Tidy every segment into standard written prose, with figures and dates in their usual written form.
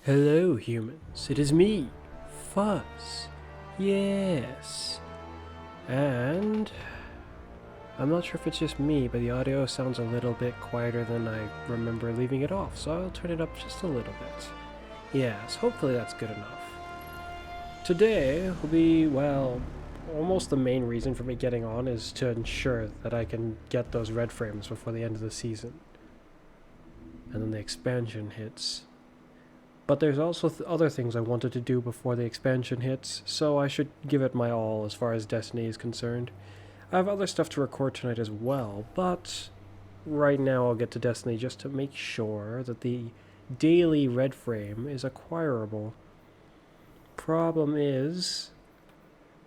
Hello, humans. It is me, Fuzz. Yes. And I'm not sure if it's just me, but the audio sounds a little bit quieter than I remember leaving it off, so I'll turn it up just a little bit. Yes, hopefully that's good enough. Today will be, well, almost the main reason for me getting on is to ensure that I can get those red frames before the end of the season. And then the expansion hits. But there's also other things I wanted to do before the expansion hits, so I should give it my all as far as Destiny is concerned. I have other stuff to record tonight as well, but right now I'll get to Destiny just to make sure that the daily red frame is acquirable. Problem is,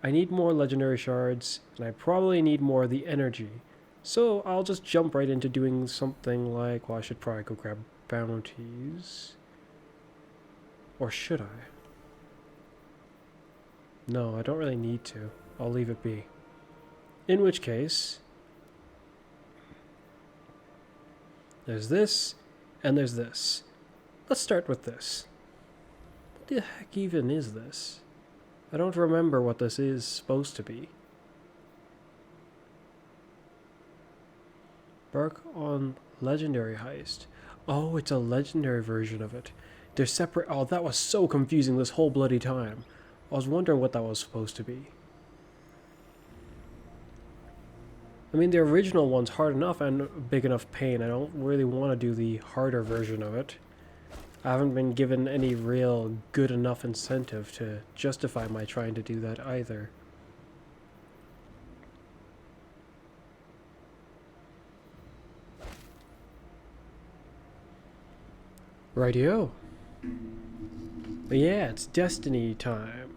I need more legendary shards, and I probably need more of the energy. So I'll just jump right into doing something like, well, I should probably go grab bounties. Or should I? No, I don't really need to. I'll leave it be. In which case, there's this, and there's this. Let's start with this. What the heck even is this? I don't remember what this is supposed to be. Bark on legendary heist. Oh, it's a legendary version of it. They're separate. Oh, that was so confusing this whole bloody time. I was wondering what that was supposed to be. I mean, the original one's hard enough and big enough pain. I don't really want to do the harder version of it. I haven't been given any real good enough incentive to justify my trying to do that either. Rightio. But yeah, it's Destiny time.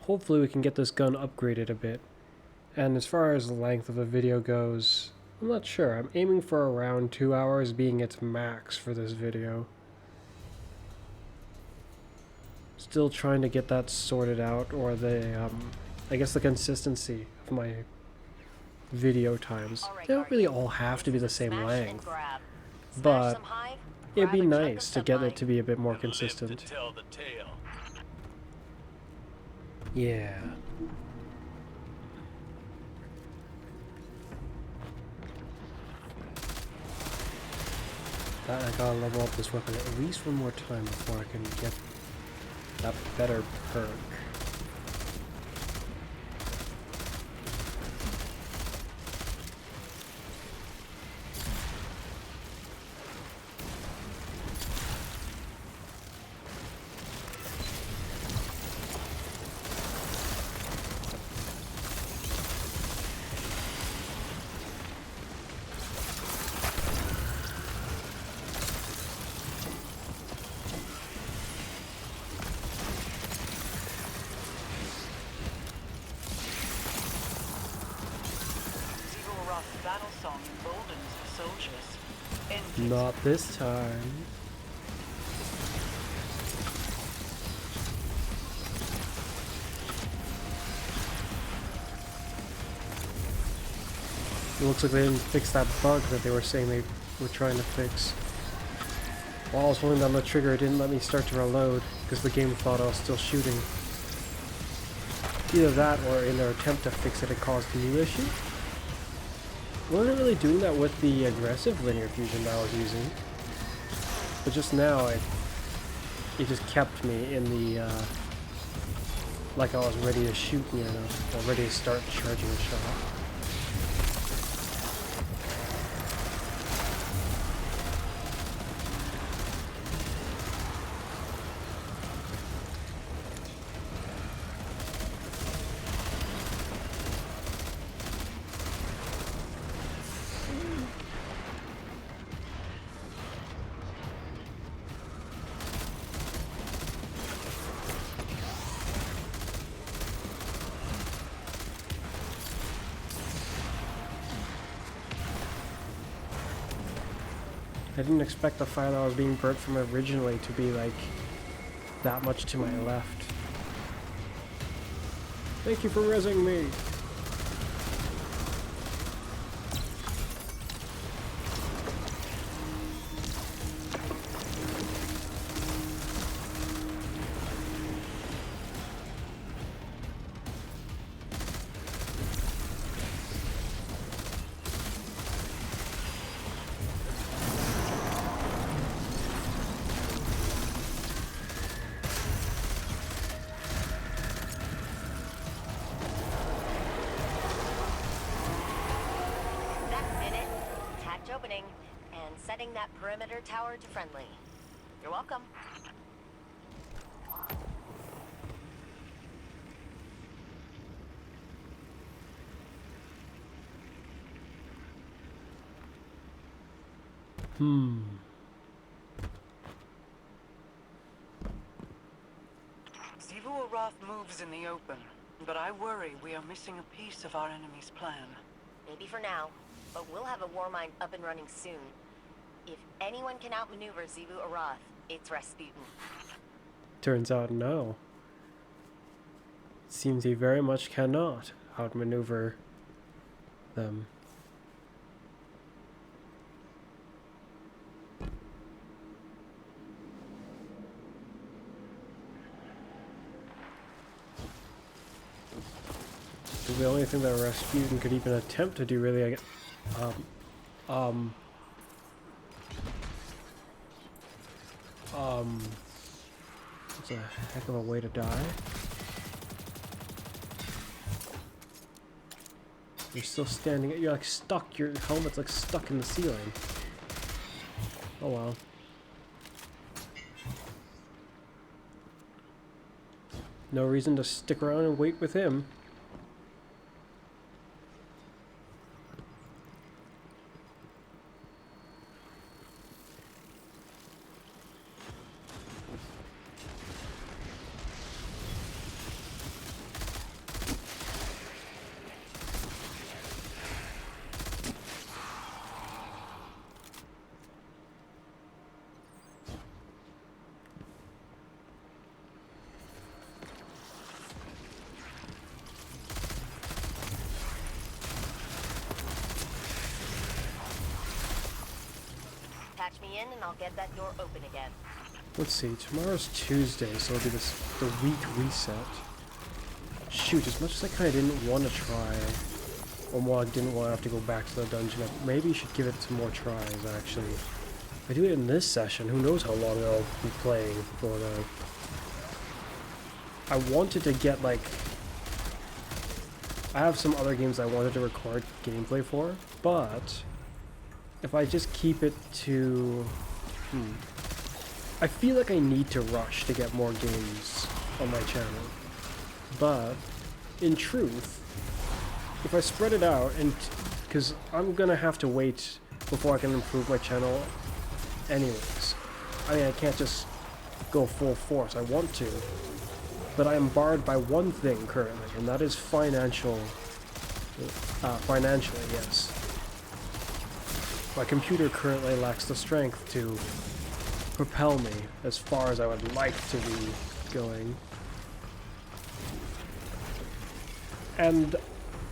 Hopefully we can get this gun upgraded a bit. And as far as the length of the video goes, I'm not sure. I'm aiming for around 2 hours being its max for this video. Still trying to get that sorted out, or the, I guess the consistency of my video times. They don't really all have to be the same length. But it'd be nice to get it to be a bit more consistent. Yeah. I gotta level up this weapon at least one more time before I can get that better perk. Battle song emboldens the soldiers. Not this time. It looks like they didn't fix that bug that they were saying they were trying to fix. While I was holding down the trigger, it didn't let me start to reload because the game thought I was still shooting. Either that, or in their attempt to fix it, it caused a new issue. I wasn't really doing that with the aggressive linear fusion that I was using, but just now it just kept me in the like I was ready to shoot, you know, or ready to start charging a shot. I didn't expect the fire that was being burnt from originally to be like that much to my left. Thank you for rezzing me. opening and setting that perimeter tower to friendly. You're welcome. Zivu Arath moves in the open, but I worry we are missing a piece of our enemy's plan. Maybe for now, but we'll have a war mine up and running soon. If anyone can outmaneuver Zivu Arath, it's Rasputin. Turns out no. Seems he very much cannot outmaneuver them. The only thing that Rasputin could even attempt to do, really, it's a heck of a way to die. You're still standing. You're like stuck. Your helmet's like stuck in the ceiling. Oh well. No reason to stick around and wait with him. Patch me in and I'll get that door open again. Let's see. Tomorrow's Tuesday, so it'll be the week reset. Shoot, as much as I kind of didn't want to try, or more, I didn't want to have to go back to the dungeon, maybe you should give it some more tries, actually. If I do it in this session, who knows how long I'll be playing for now. I wanted to get, like... I have some other games I wanted to record gameplay for, but... if I just keep it to... I feel like I need to rush to get more games on my channel. But, in truth, if I spread it out, and because I'm gonna have to wait before I can improve my channel anyways. I mean, I can't just go full force. I want to. But I am barred by one thing currently, and that is financially, yes. My computer currently lacks the strength to propel me as far as I would like to be going. And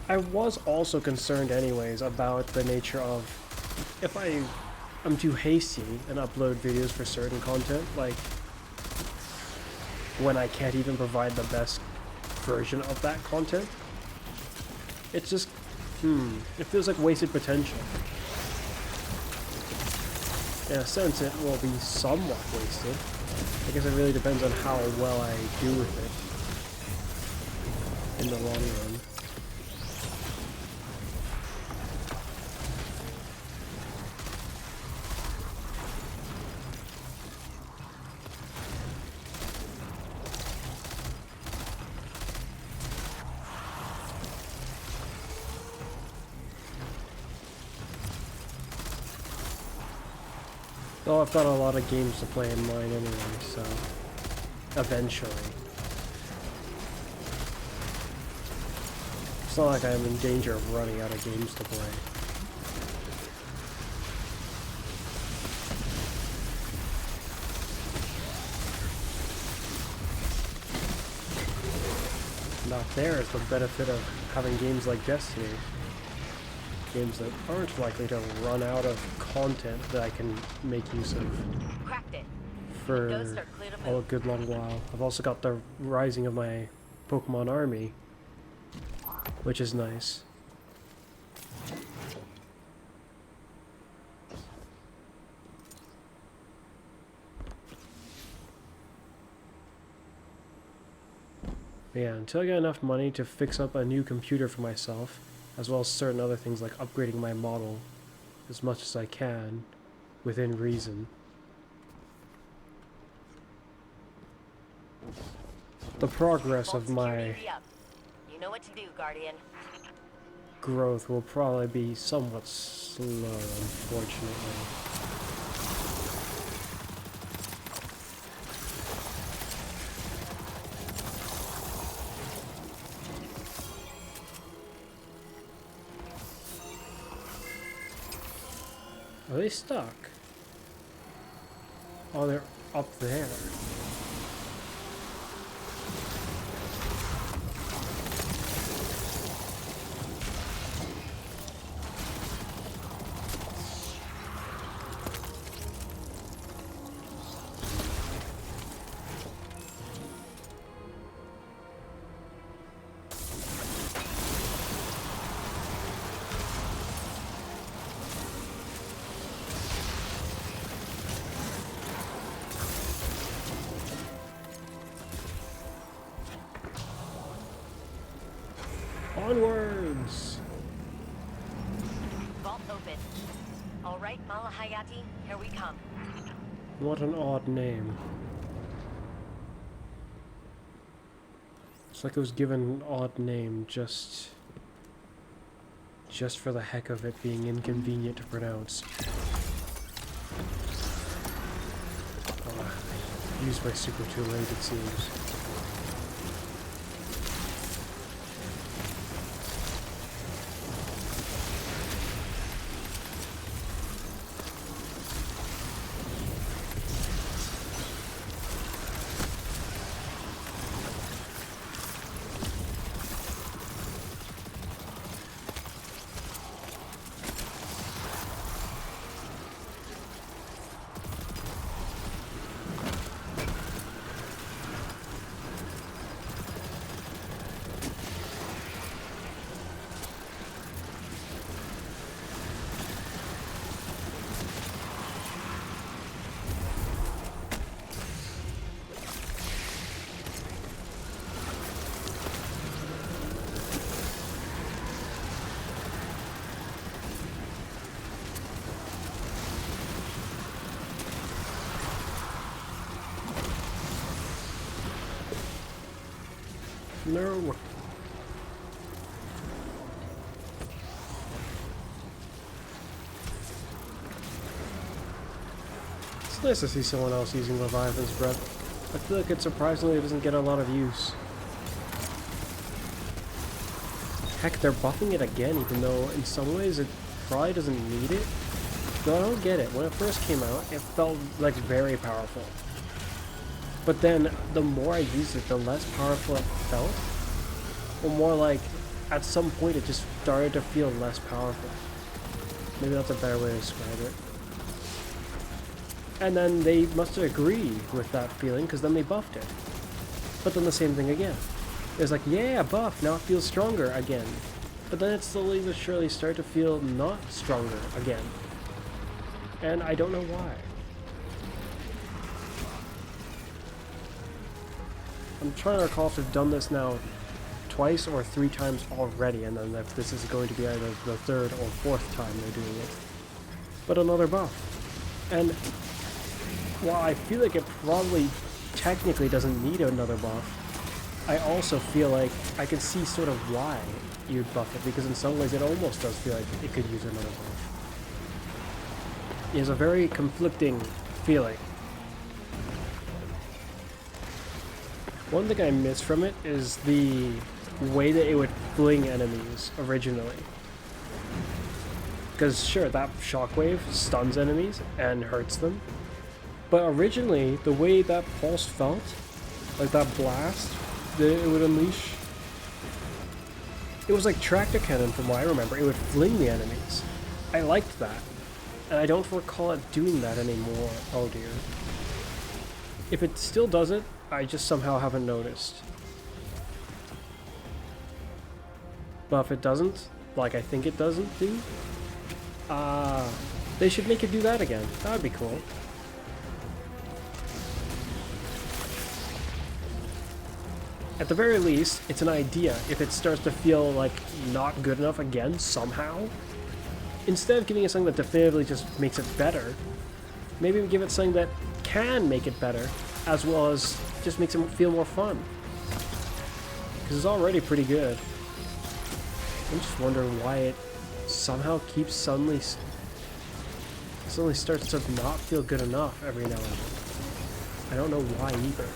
I was also concerned anyways about the nature of if I'm too hasty and upload videos for certain content, like when I can't even provide the best version of that content. It's just, it feels like wasted potential. In a sense, it will be somewhat wasted. I guess it really depends on how well I do with it in the long run. Though I've got a lot of games to play in mine anyway, so eventually. It's not like I'm in danger of running out of games to play. Now there is the benefit of having games like Destiny. Games that aren't likely to run out of content that I can make use of for a good long while. I've also got the rising of my Pokemon army, which is nice. But yeah, until I get enough money to fix up a new computer for myself, as well as certain other things like upgrading my model, as much as I can, within reason. The progress of my You know what to do, Guardian. growth will probably be somewhat slow, unfortunately. Are they stuck? Oh, they're up there. Onwards! Vault open. All right, Malahayati, here we come. What an odd name. It's like it was given an odd name just for the heck of it being inconvenient to pronounce. Used my super too late, it seems. No. It's nice to see someone else using Leviathan's breath. I feel like it surprisingly doesn't get a lot of use. Heck, they're buffing it again, even though in some ways it probably doesn't need it. Though I don't get it. When it first came out, it felt like very powerful. But then, the more I used it, the less powerful it felt. Or more like, at some point it just started to feel less powerful. Maybe that's a better way to describe it. And then they must have agreed with that feeling, because then they buffed it. But then the same thing again. It was like, yeah, buff, now it feels stronger again. But then it slowly but surely started to feel not stronger again. And I don't know why. I'm trying to recall if they've done this now twice or 3 times already, and then if this is going to be either the 3rd or 4th time they're doing it. But another buff. And while I feel like it probably technically doesn't need another buff, I also feel like I can see sort of why you'd buff it, because in some ways it almost does feel like it could use another buff. It has a very conflicting feeling. One thing I miss from it is the way that it would fling enemies originally. Because sure, that shockwave stuns enemies and hurts them. But originally, the way that pulse felt, like that blast that it would unleash, it was like tractor cannon from what I remember. It would fling the enemies. I liked that. And I don't recall it doing that anymore. Oh dear. If it still does it, I just somehow haven't noticed. But if it doesn't, like I think it doesn't do, they should make it do that again. That would be cool. At the very least, it's an idea. If it starts to feel like not good enough again somehow, instead of giving it something that definitively just makes it better, maybe we give it something that can make it better, as well as just makes it feel more fun. Because it's already pretty good. I'm just wondering why it somehow keeps suddenly starts to not feel good enough every now and then. I don't know why either.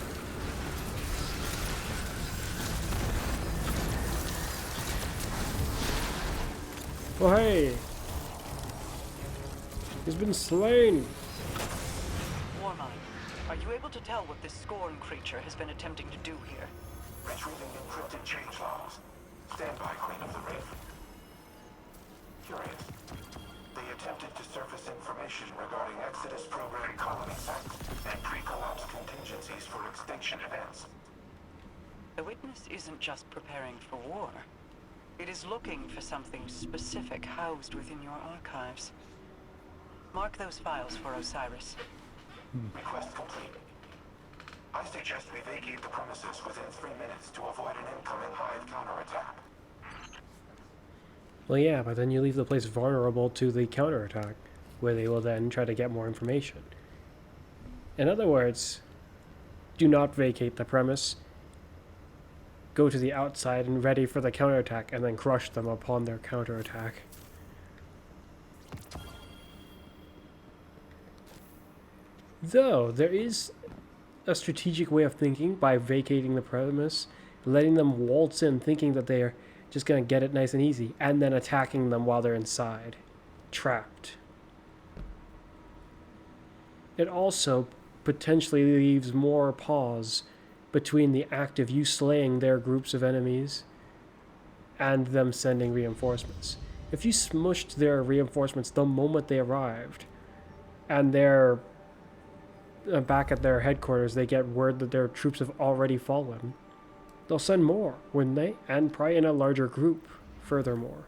Oh hey! He's been slain! Warmind, are you able to tell what this Scorn creature has been attempting to do here? Retrieving encrypted change logs. Stand by, Queen of the Raven. Curious. They attempted to surface information regarding Exodus program colony sites and pre-collapse contingencies for extinction events. The witness isn't just preparing for war. It is looking for something specific housed within your archives. Mark those files for Osiris. Request complete. I suggest we vacate the premises within 3 minutes to avoid an incoming Hive counterattack. Well, yeah, but then you leave the place vulnerable to the counterattack, where they will then try to get more information. In other words, do not vacate the premise. Go to the outside and ready for the counterattack, and then crush them upon their counterattack. Though, there is a strategic way of thinking by vacating the premise, letting them waltz in thinking that they're just going to get it nice and easy, and then attacking them while they're inside, trapped. It also potentially leaves more pause between the act of you slaying their groups of enemies and them sending reinforcements. If you smushed their reinforcements the moment they arrived, and they're back at their headquarters, they get word that their troops have already fallen, they'll send more, wouldn't they? And probably in a larger group, furthermore.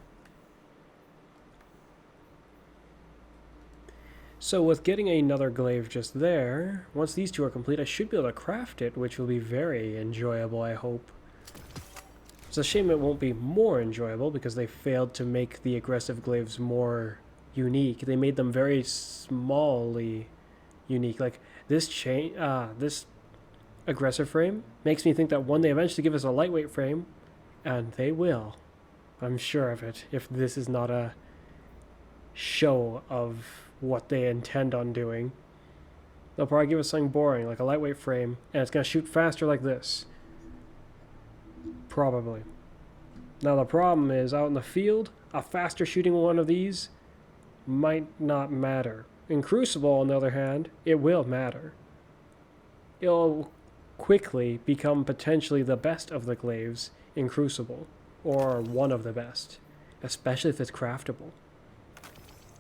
So with getting another glaive just there, once these two are complete, I should be able to craft it, which will be very enjoyable, I hope. It's a shame it won't be more enjoyable, because they failed to make the aggressive glaives more unique. They made them very smallly unique. Like, this this aggressive frame makes me think that when they eventually give us a lightweight frame, and they will, I'm sure of it, if this is not a show of what they intend on doing, they'll probably give us something boring, like a lightweight frame, and it's going to shoot faster like this. Probably. Now the problem is, out in the field, a faster shooting one of these might not matter. In Crucible, on the other hand, it will matter. It'll quickly become potentially the best of the glaives in Crucible, or one of the best, especially if it's craftable.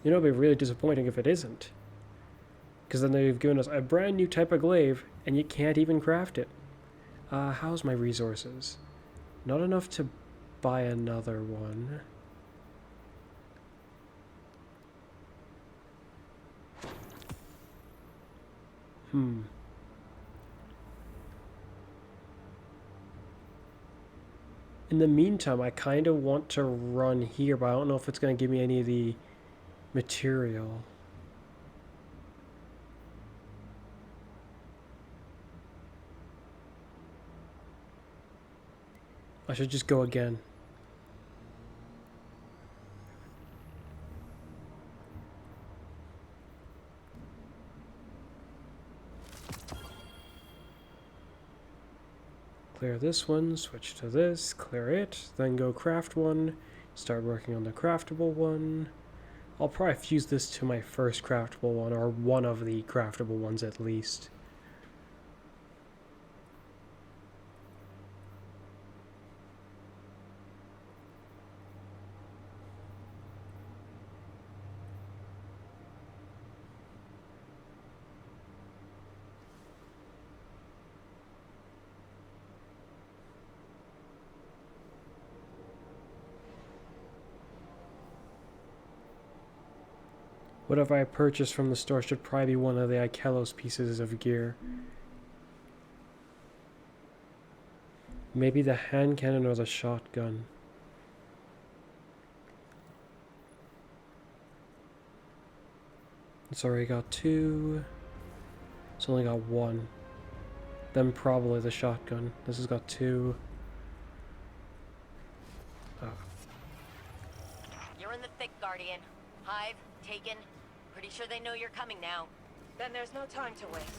You know, it'd be really disappointing if it isn't, because then they've given us a brand new type of glaive, and you can't even craft it. How's my resources? Not enough to buy another one. In the meantime, I kind of want to run here, but I don't know if it's going to give me any of the material. I should just go again. Clear this one, switch to this, clear it, then go craft one, start working on the craftable one. I'll probably fuse this to my first craftable one, or one of the craftable ones at least. Whatever I purchased from the store should probably be one of the Ikelos pieces of gear. Maybe the hand cannon or the shotgun. It's already got 2. It's only got 1. Then probably the shotgun. This has got 2. Oh. You're in the thick, Guardian. Hive, taken. Pretty sure they know you're coming now. Then there's no time to waste.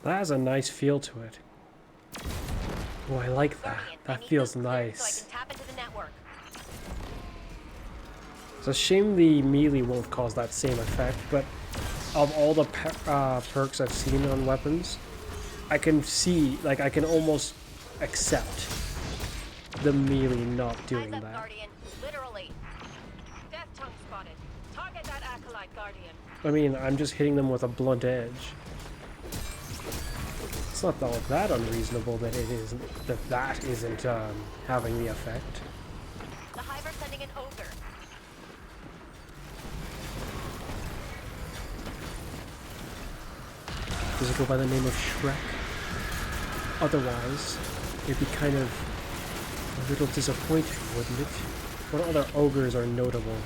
That has a nice feel to it. Oh, I like that. Guardian, I That need feels those cleared nice. So I can tap into the network. It's a shame the melee won't cause that same effect, but of all the perks I've seen on weapons, I can see, like, I can almost accept the melee not doing Eyes up, that. Guardian. Literally. Death tongue spotted. Target that acolyte, Guardian. I mean, I'm just hitting them with a blunt edge. It's not all that unreasonable that it isn't, that isn't having the effect. The Hive are sending an ogre. Does it go by the name of Shrek? Otherwise, it'd be kind of a little disappointing, wouldn't it? What other ogres are notable?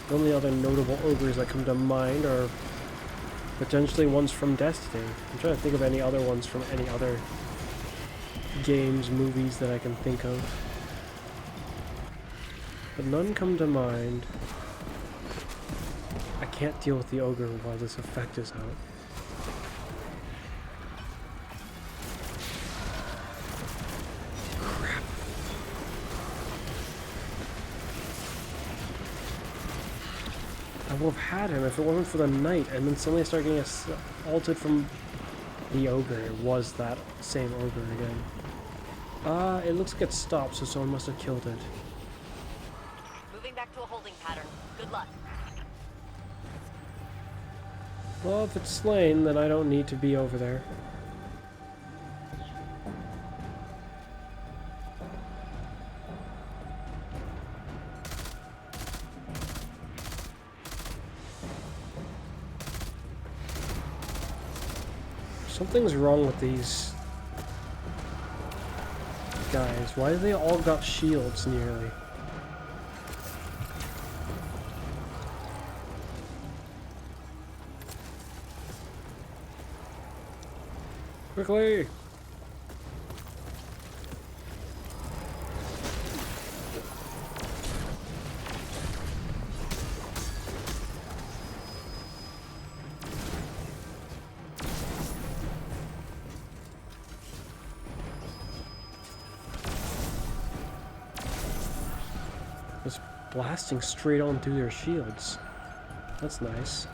The only other notable ogres that come to mind are potentially ones from Destiny. I'm trying to think of any other ones from any other games, movies that I can think of. But none come to mind. I can't deal with the ogre while this effect is out. Crap. I would have had him if it wasn't for the knight, and then suddenly I start getting assaulted from the ogre. It was that same ogre again. It looks like it stopped, so someone must have killed it. Moving back to a holding pattern. Good luck. Well, if it's slain, then I don't need to be over there. Something's wrong with these guys. Why have they all got shields nearly? Quickly! It's blasting straight on through their shields. That's nice.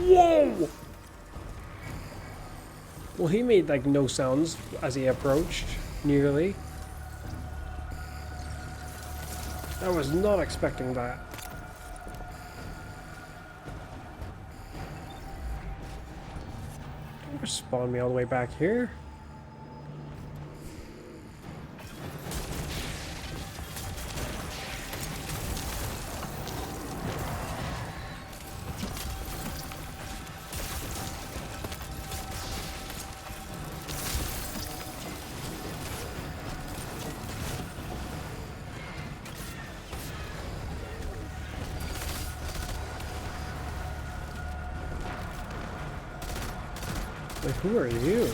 Whoa! Well, he made like no sounds as he approached, nearly. I was not expecting that. Don't respawn me all the way back here. Wait, who are you?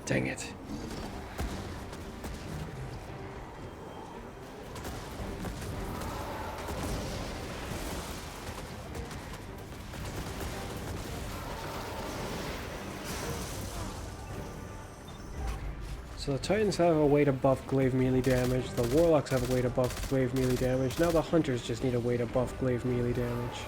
Dang it. So the Titans have a weight above glaive melee damage, the Warlocks have a weight above glaive melee damage, now the Hunters just need a weight above glaive melee damage.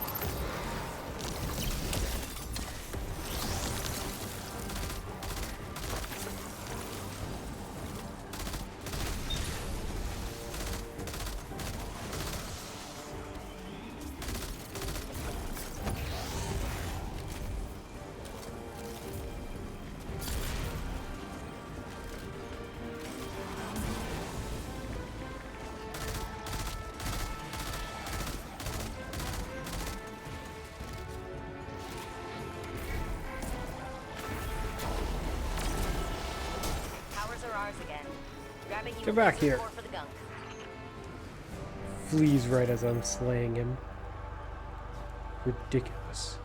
Get back here. Flees right as I'm slaying him. Ridiculous.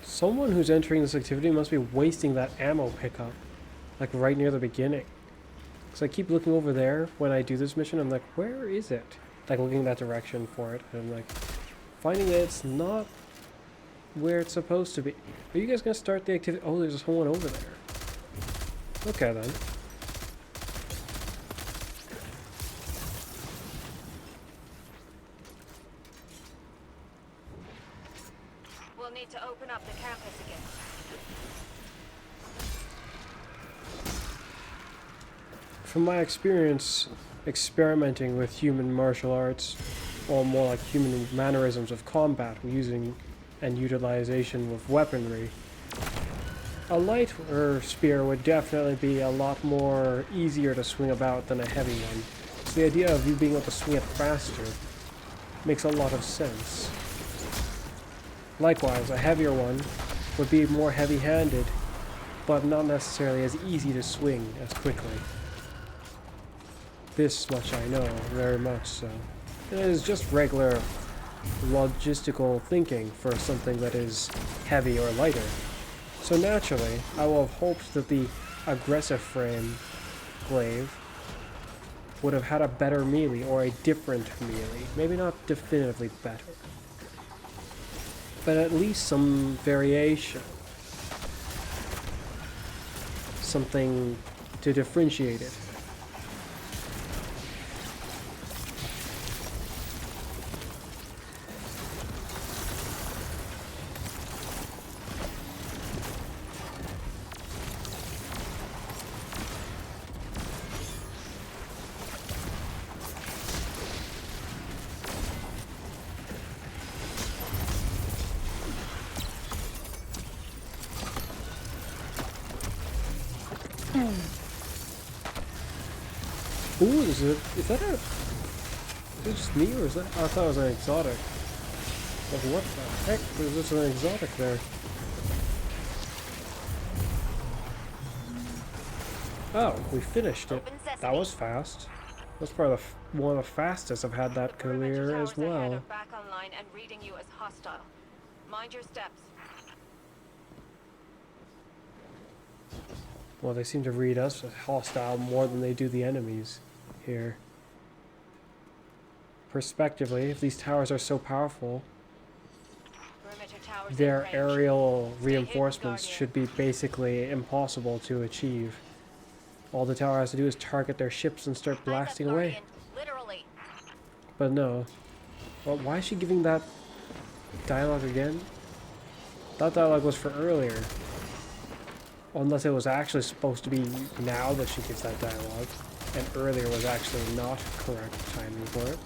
Someone who's entering this activity must be wasting that ammo pickup. Like right near the beginning. Because I keep looking over there when I do this mission. I'm like, where is it? Like looking in that direction for it. And I'm like, finding that it's not where it's supposed to be. Are you guys going to start the activity? Oh, there's someone over there. Okay then. We'll need to open up the campus again. From my experience experimenting with human martial arts, or more like human mannerisms of combat, using and utilization of weaponry, a lighter spear would definitely be a lot more easier to swing about than a heavy one. So the idea of you being able to swing it faster makes a lot of sense. Likewise, a heavier one would be more heavy-handed, but not necessarily as easy to swing as quickly. This much I know, very much so. It is just regular logistical thinking for something that is heavy or lighter. So naturally, I will have hoped that the aggressive frame glaive would have had a better melee or a different melee. Maybe not definitively better, but at least some variation. Something to differentiate it. Ooh, is that a... Is it just me, or is that... I thought it was an exotic. Like, what the heck? There's just an exotic there. Oh, we finished it. That was fast. That's probably one of the fastest I've had that clear as Ahead well. are back online and reading you as hostile. Mind your steps. Well, they seem to read us as hostile more than they do the enemies here. Prospectively, if these towers are so powerful, Perimeter towers in their range. aerial Stay hidden, reinforcements Guardian. should be basically impossible to achieve. All the tower has to do is target their ships and start blasting Eyes up, away. Guardian. Literally. But no. Well, why is she giving that dialogue again? That dialogue was for earlier. Unless it was actually supposed to be now that she gives that dialogue. And earlier was actually not correct timing for it.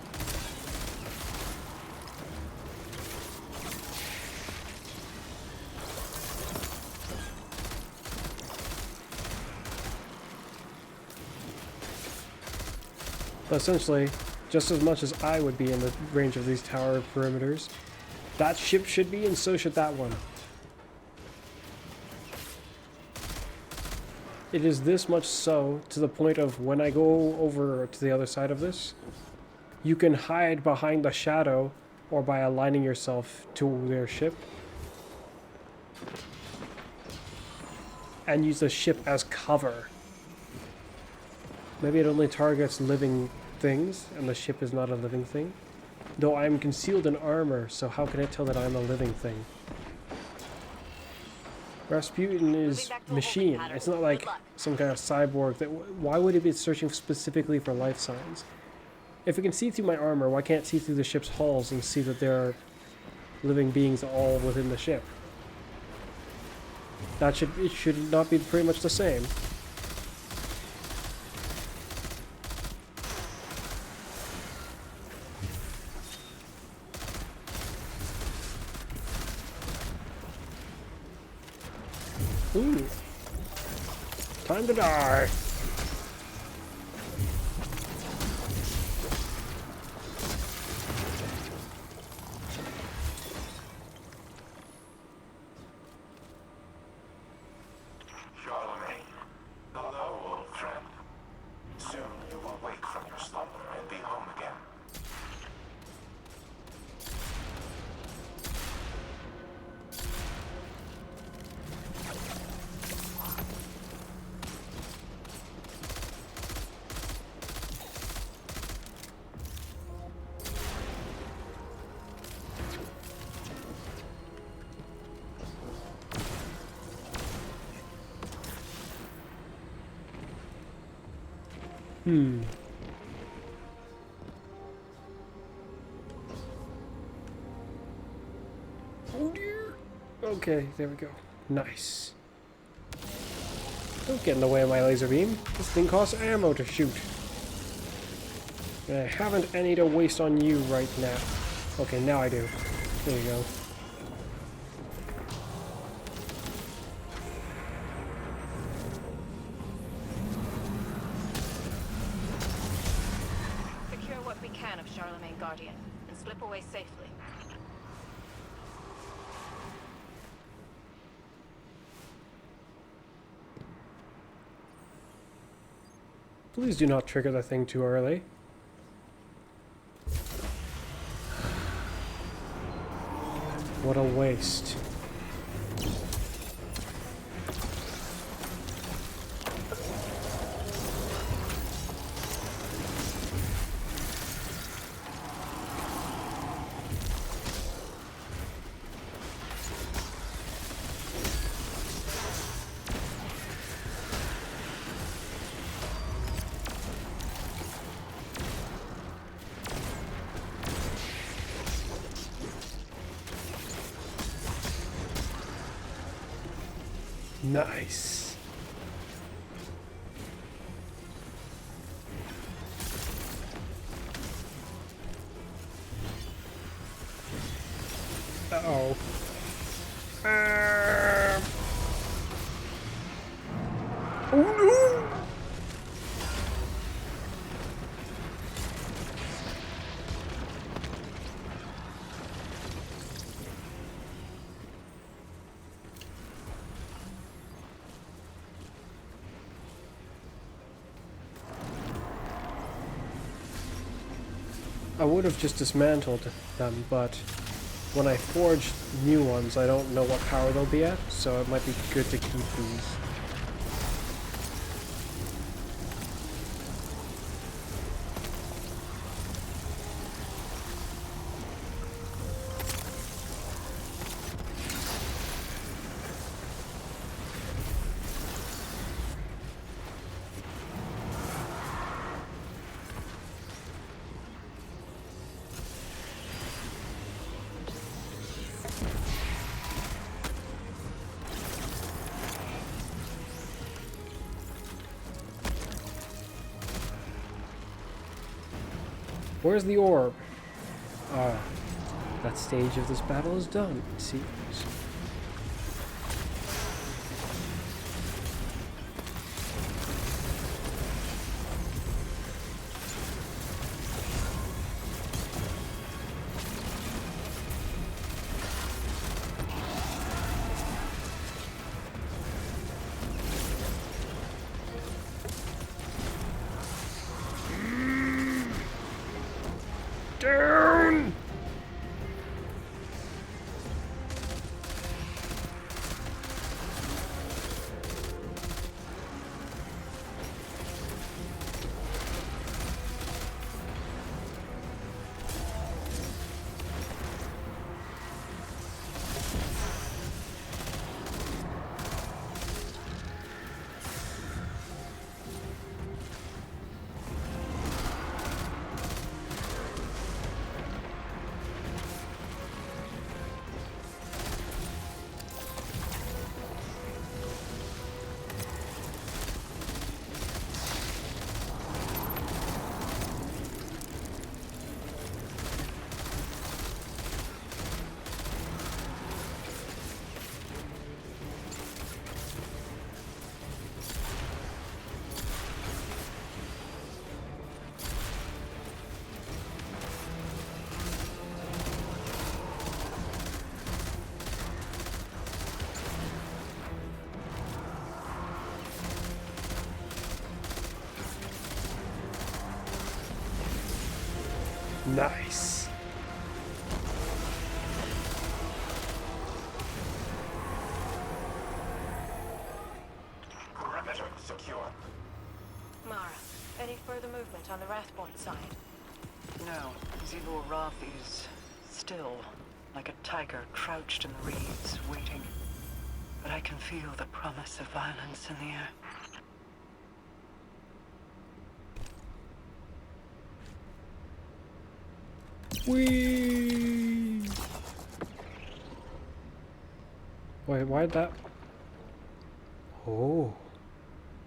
But essentially, just as much as I would be in the range of these tower perimeters, that ship should be, and so should that one. It is this much so, to the point of when I go over to the other side of this, you can hide behind the shadow or by aligning yourself to their ship and use the ship as cover. Maybe it only targets living things, and the ship is not a living thing. Though I am concealed in armor, so how can it tell that I'm a living thing? Rasputin is machine. It's not like some kind of cyborg. Why would it be searching specifically for life signs? If it can see through my armor, why can't it see through the ship's hulls and see that there are living beings all within the ship? It should not be pretty much the same. Ooh. Time to die. Charlemagne. Hello, old friend. Soon you will wake from your slumber and be home again. Oh dear. Okay, there we go. Nice. Don't get in the way of my laser beam. This thing costs ammo to shoot. And I haven't any to waste on you right now. Okay, now I do. There you go. Secure what we can of Charlemagne, Guardian, and slip away safely. Please do not trigger the thing too early. What a waste. Nice. Uh-oh. Oh no! I would have just dismantled them, but when I forge new ones, I don't know what power they'll be at, so it might be good to keep these. Where's the orb? Ah, that stage of this battle is done, it seems. Down! Nice. Perimeter secure. Mara, any further movement on the Wrathborn side? No, Zivu Arath is still, like a tiger crouched in the reeds, waiting. But I can feel the promise of violence in the air. Whee! Wait, why'd that... Oh.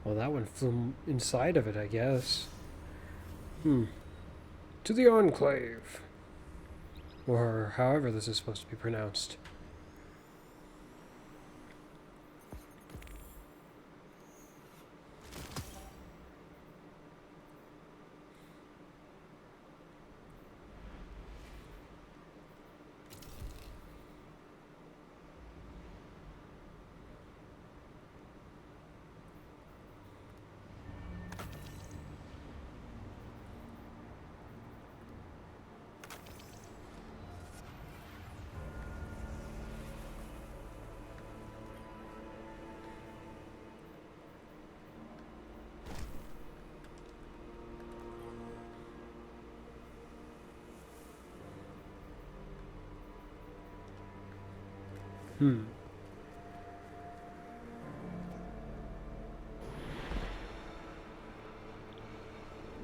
Well, that one flew inside of it, I guess. To the Enclave. Or however this is supposed to be pronounced.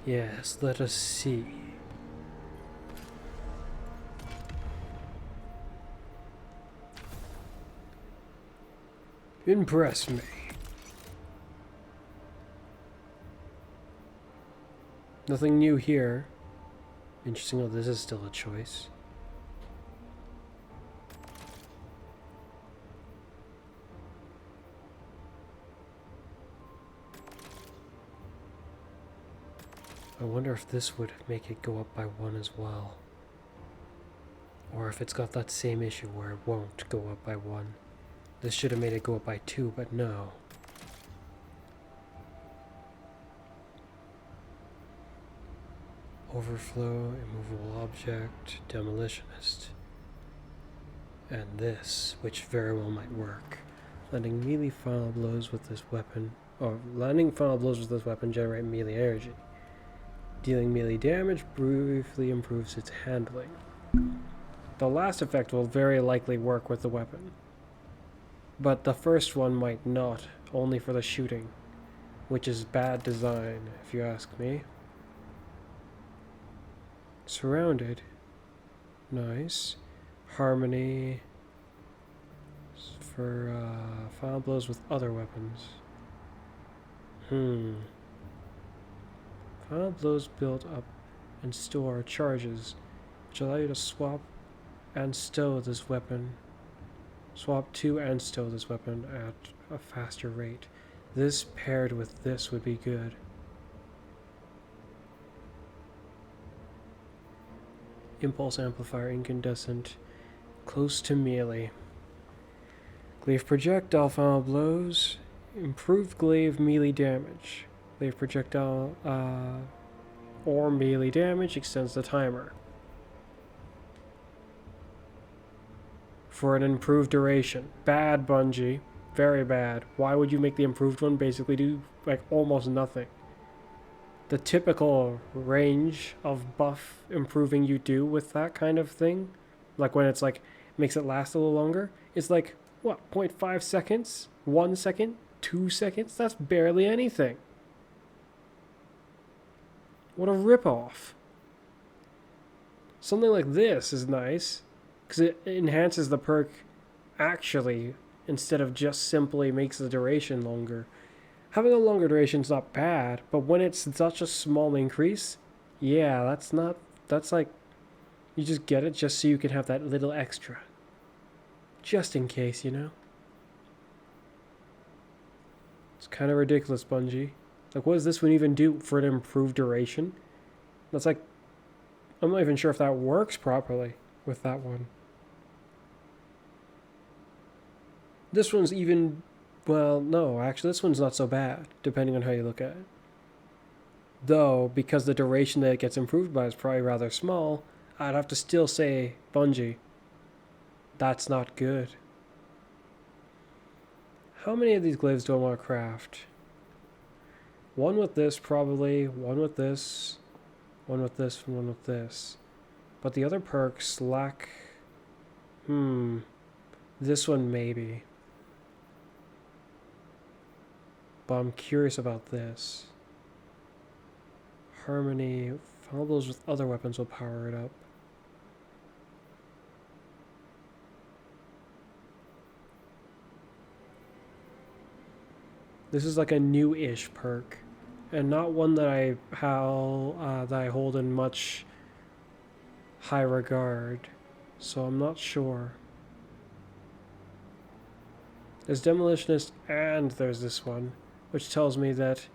Yes, let us see. Impress me. Nothing new here. Interesting how this is still a choice. I wonder if this would make it go up by 1 as well. Or if it's got that same issue where it won't go up by 1. This should have made it go up by 2, but no. overflow, immovable object, demolitionist. And this, which very well might work. Landing melee final blows with this weapon, or landing final blows with this weapon generate melee energy. Dealing melee damage briefly improves its handling. The last effect will very likely work with the weapon, but the first one might not, only for the shooting, which is bad design, if you ask me. Surrounded. Nice. Harmony. For final blows with other weapons. Final blows build up and store charges, which allow you to swap and stow this weapon. Swap to and stow this weapon at a faster rate. This paired with this would be good. Impulse amplifier, incandescent, close to melee. Glaive projectile final blows, improved glaive melee damage. Glaive projectile or melee damage extends the timer. For an improved duration. Bad, Bungie. Very bad. Why would you make the improved one basically do like almost nothing? The typical range of buff improving you do with that kind of thing, like when it's like makes it last a little longer, it's like what, 0.5 seconds? 1 second? 2 seconds? That's barely anything. What a ripoff. Something like this is nice, because it enhances the perk actually, instead of just simply makes the duration longer. Having a longer duration is not bad, but when it's such a small increase, yeah, that's like, you just get it just so you can have that little extra. Just in case, you know? It's kind of ridiculous, Bungie. Like, what does this one even do for an improved duration? That's like, I'm not even sure if that works properly with that one. This one's even, well, no, actually, this one's not so bad, depending on how you look at it. Though, because the duration that it gets improved by is probably rather small, I'd have to still say, Bungie, that's not good. How many of these glaives do I want to craft? One with this, probably. One with this. One with this, and one with this. But the other perks lack... This one, maybe. But I'm curious about this. Harmony. Fumbles with other weapons will power it up. This is like a new-ish perk, and not one that I hold in much high regard. So I'm not sure. There's Demolitionist and there's this one, which tells me that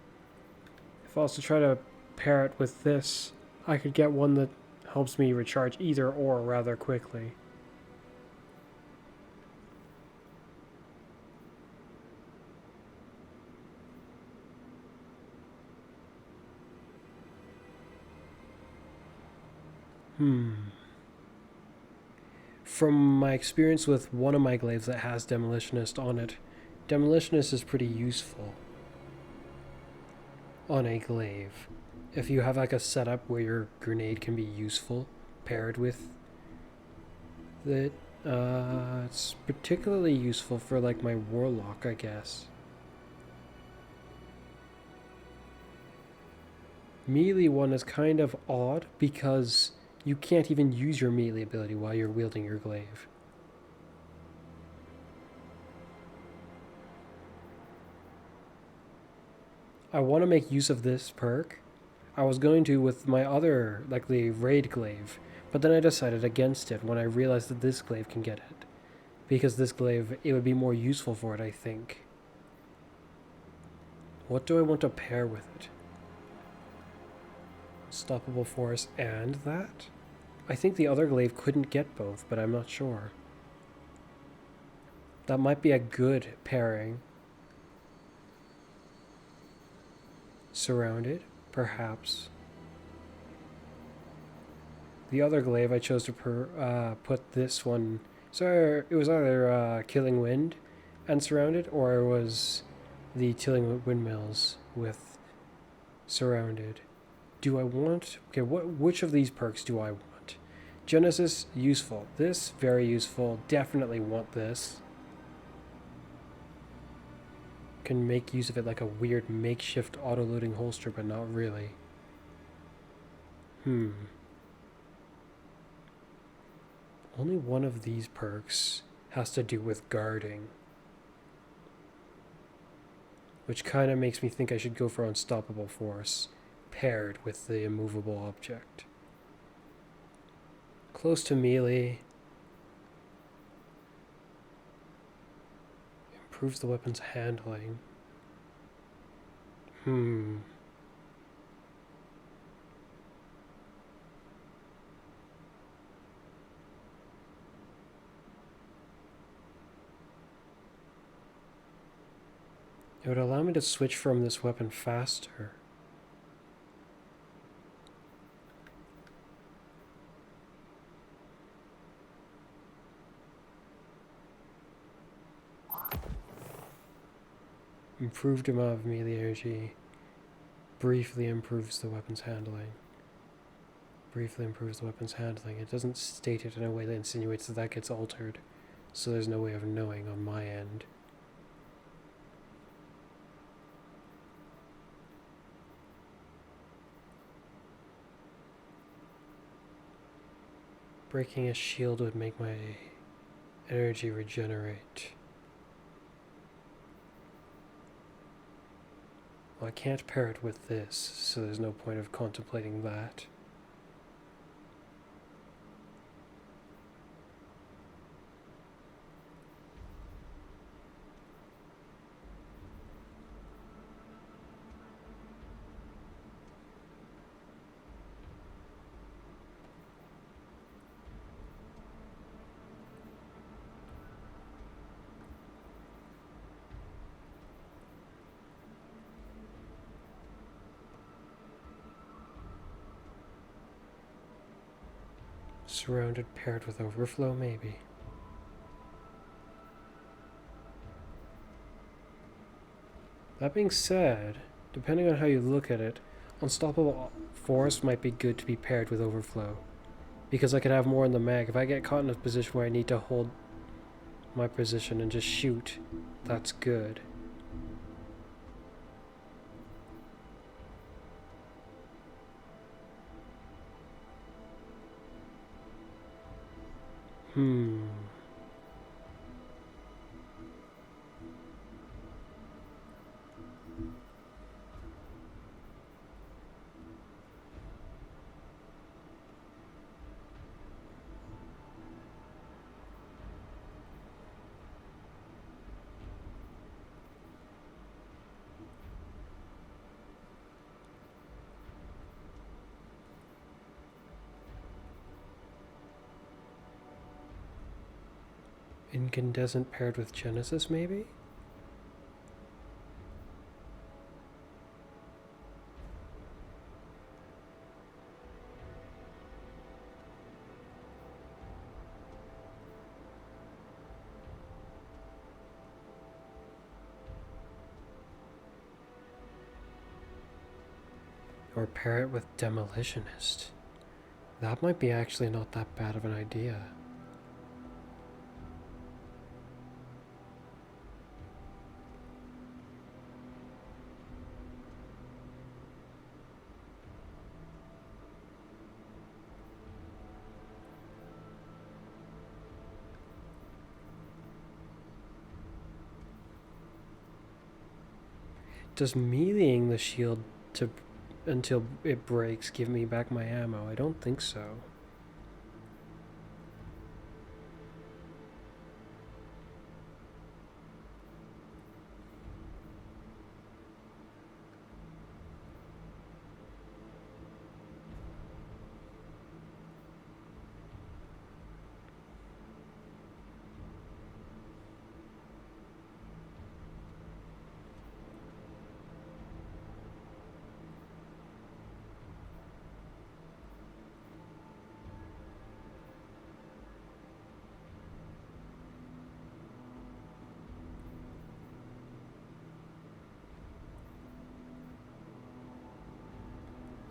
if I was to try to pair it with this, I could get one that helps me recharge either or rather quickly. From my experience with one of my glaives that has Demolitionist on it, Demolitionist is pretty useful on a glaive. If you have like a setup where your grenade can be useful paired with it, it's particularly useful for like my Warlock, I guess. Melee one is kind of odd because you can't even use your melee ability while you're wielding your glaive. I want to make use of this perk. I was going to with my other, like the raid glaive, but then I decided against it when I realized that this glaive can get it. Because this glaive, it would be more useful for it, I think. What do I want to pair with it? Unstoppable Force and that? I think the other glaive couldn't get both, but I'm not sure. That might be a good pairing. Surrounded, perhaps. the other glaive, I chose to put this one. So it was either Killing Wind and Surrounded, or it was the Tilling Windmills with Surrounded. Do I want... Okay, which of these perks do I want? Genesis, useful. This, very useful. Definitely want this. Can make use of it like a weird makeshift auto-loading holster, but not really. Only one of these perks has to do with guarding, which kind of makes me think I should go for Unstoppable Force, paired with the immovable object. Close to melee. Improves the weapon's handling. It would allow me to switch from this weapon faster. Improved amount of melee energy. Briefly improves the weapon's handling. Briefly improves the weapon's handling. It doesn't state it in a way that insinuates that that gets altered, so there's no way of knowing on my end. Breaking a shield would make my energy regenerate. Well, I can't pair it with this, so there's no point of contemplating that. Surrounded paired with overflow, maybe. That being said, depending on how you look at it, Unstoppable Force might be good to be paired with overflow, because I could have more in the mag. If I get caught in a position where I need to hold my position and just shoot, that's good. Incandescent paired with Genesis, maybe? Or pair it with Demolitionist. That might be actually not that bad of an idea. Does meleeing the shield until it breaks give me back my ammo? I don't think so.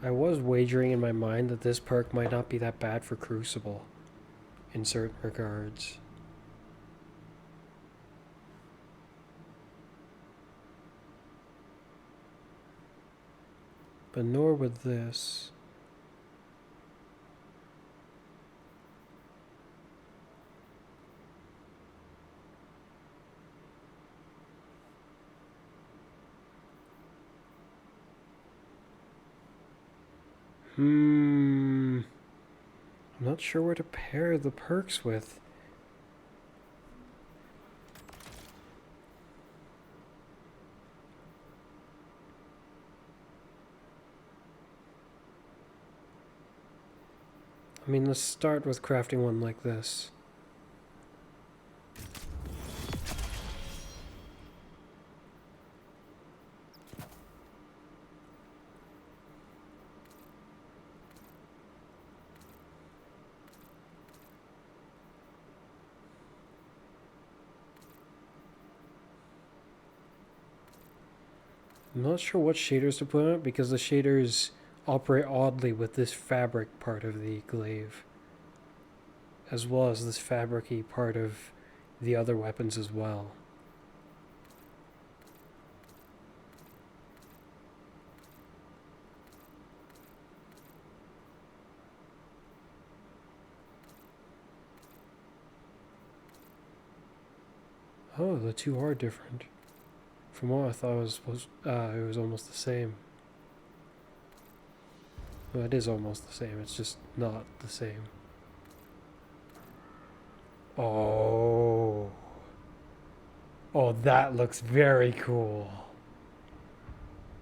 I was wagering in my mind that this perk might not be that bad for Crucible, in certain regards. But nor would this. I'm not sure where to pair the perks with. I mean, let's start with crafting one like this. I'm not sure what shaders to put on it because the shaders operate oddly with this fabric part of the glaive, as well as this fabric-y part of the other weapons as well. Oh, the two are different. From what I thought it was almost the same. Well, it is almost the same, it's just not the same. Oh. Oh, that looks very cool.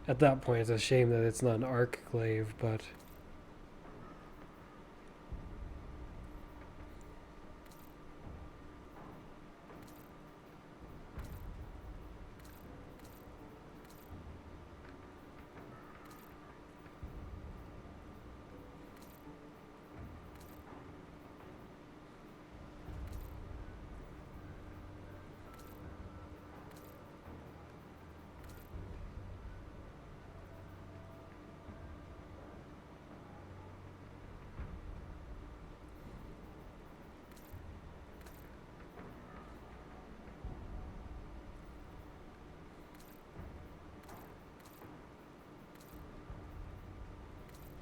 At that point, it's a shame that it's not an arc glaive, but...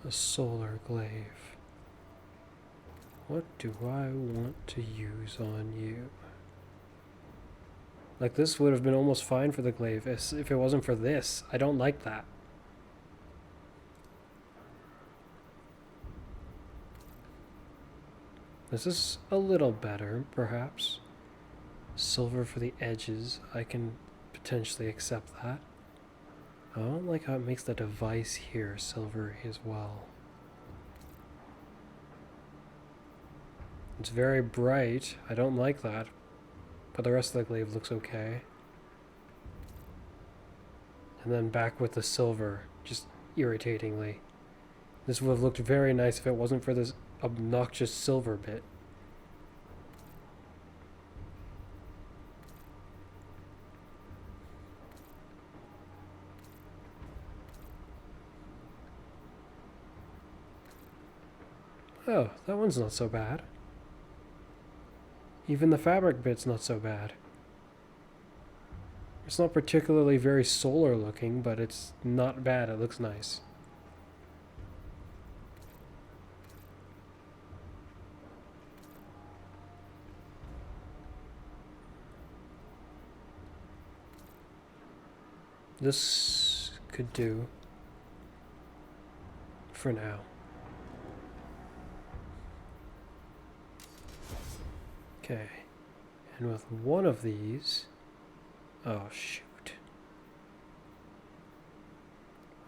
a solar glaive. What do I want to use on you? Like, this would have been almost fine for the glaive if it wasn't for this. I don't like that. This is a little better, perhaps. Silver for the edges. I can potentially accept that. I don't like how it makes the device here silvery as well. It's very bright. I don't like that. But the rest of the glaive looks okay. And then back with the silver, just irritatingly. This would have looked very nice if it wasn't for this obnoxious silver bit. Oh, that one's not so bad. Even the fabric bit's not so bad. It's not particularly very solar looking, but it's not bad. It looks nice. This could do for now. Okay, and with one of these, oh shoot.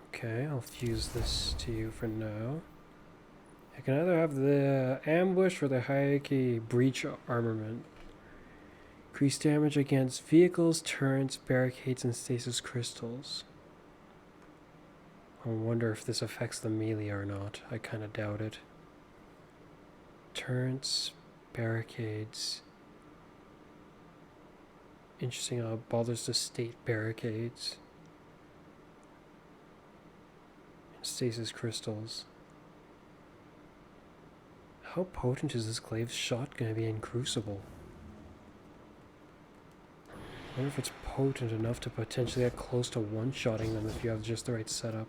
Okay, I'll fuse this to you for now. I can either have the ambush or the hierarchy breach armament. Increase damage against vehicles, turrets, barricades, and stasis crystals. I wonder if this affects the melee or not. I kind of doubt it. Turrets, barricades. Interesting how it bothers to state barricades. stasis crystals. How potent is this glaive shot going to be in Crucible? I wonder if it's potent enough to potentially get close to one-shotting them if you have just the right setup.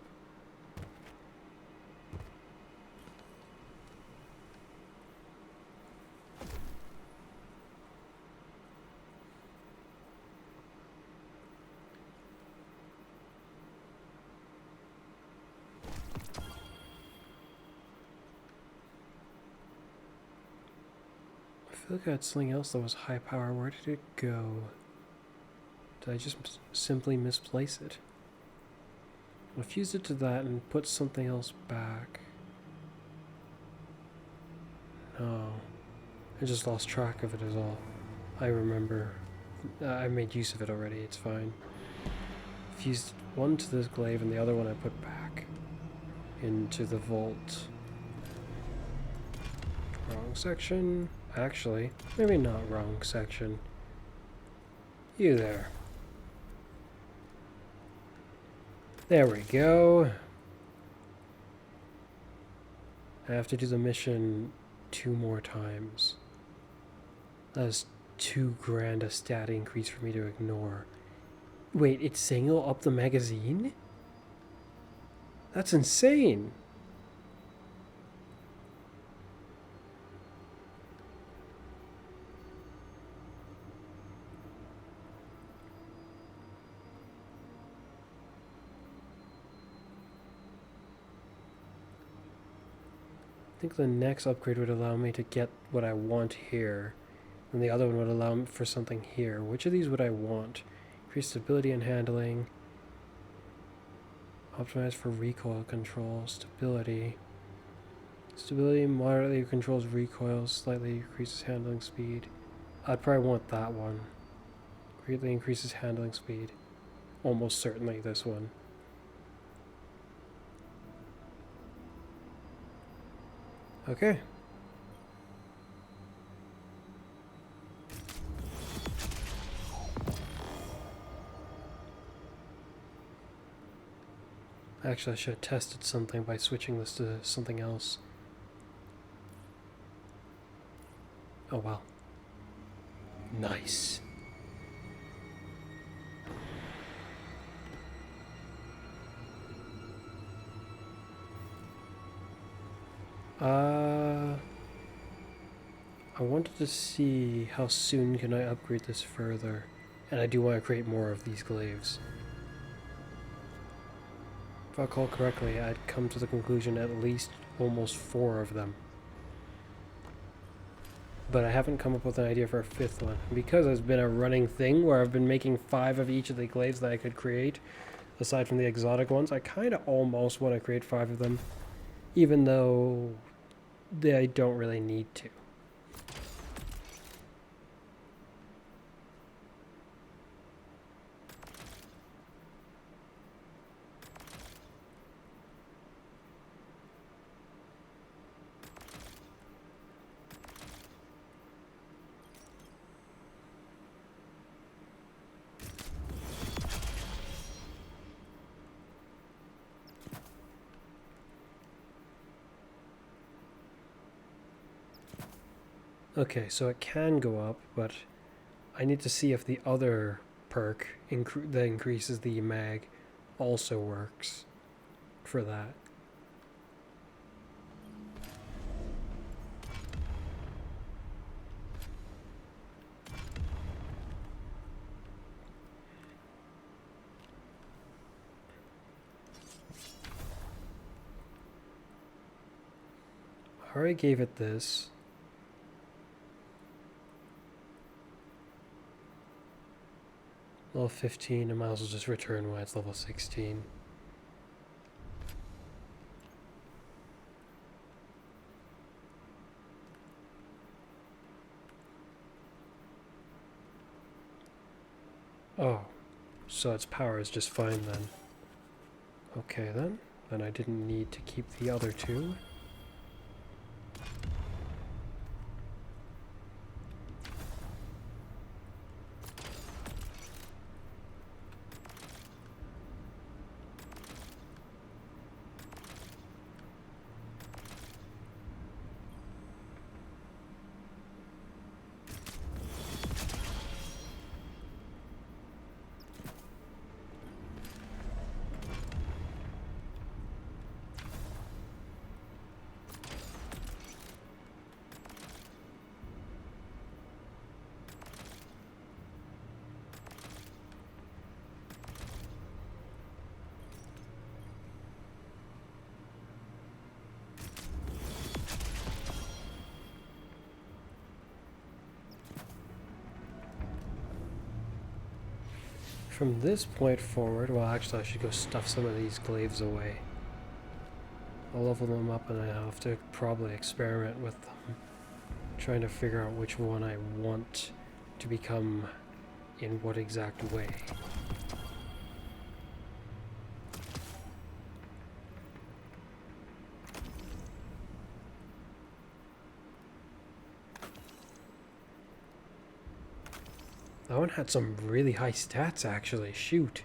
I feel like I had something else that was high power. Where did it go? Did I just simply misplace it? I fused it to that and put something else back. No. I just lost track of it is all. I remember. I made use of it already, it's fine. Fused one to this glaive and the other one I put back into the vault. Wrong section. Actually, maybe not wrong section. You there. There we go. I have to do the mission 2 more times. That is too grand a stat increase for me to ignore. Wait, it's saying it'll up the magazine? That's insane! I think the next upgrade would allow me to get what I want here, and the other one would allow me for something here. Which of these would I want? Increase stability and handling. Optimize for recoil control. Stability. Stability moderately controls recoil, slightly increases handling speed. I'd probably want that one. Greatly increases handling speed. Almost certainly this one. Okay. Actually, I should have tested something by switching this to something else. Oh, wow. Nice. I wanted to see how soon can I upgrade this further, and I do want to create more of these glaives. If I recall correctly, I'd come to the conclusion at least almost 4 of them. But I haven't come up with an idea for a 5th one. Because it's been a running thing where I've been making 5 of each of the glaives that I could create, aside from the exotic ones, I kind of almost want to create 5 of them, even though I don't really need to. Okay, so it can go up, but I need to see if the other perk that increases the mag also works for that. I already gave it this. Level 15, I might as well just return when it's level 16. Oh, so its power is just fine then. Okay then I didn't need to keep the other 2. From this point forward, well, actually I should go stuff some of these glaives away. I'll level them up and I have to probably experiment with them, trying to figure out which one I want to become in what exact way. That one had some really high stats actually, shoot.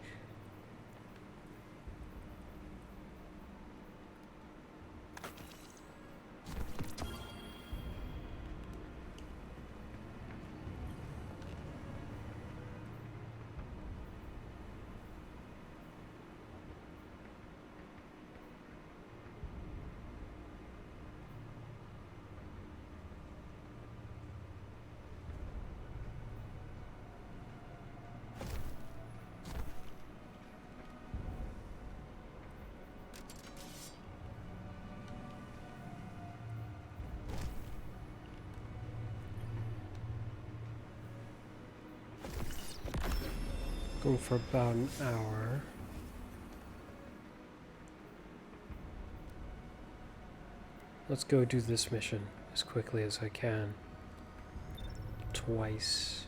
Going for about an hour. Let's go do this mission as quickly as I can. Twice.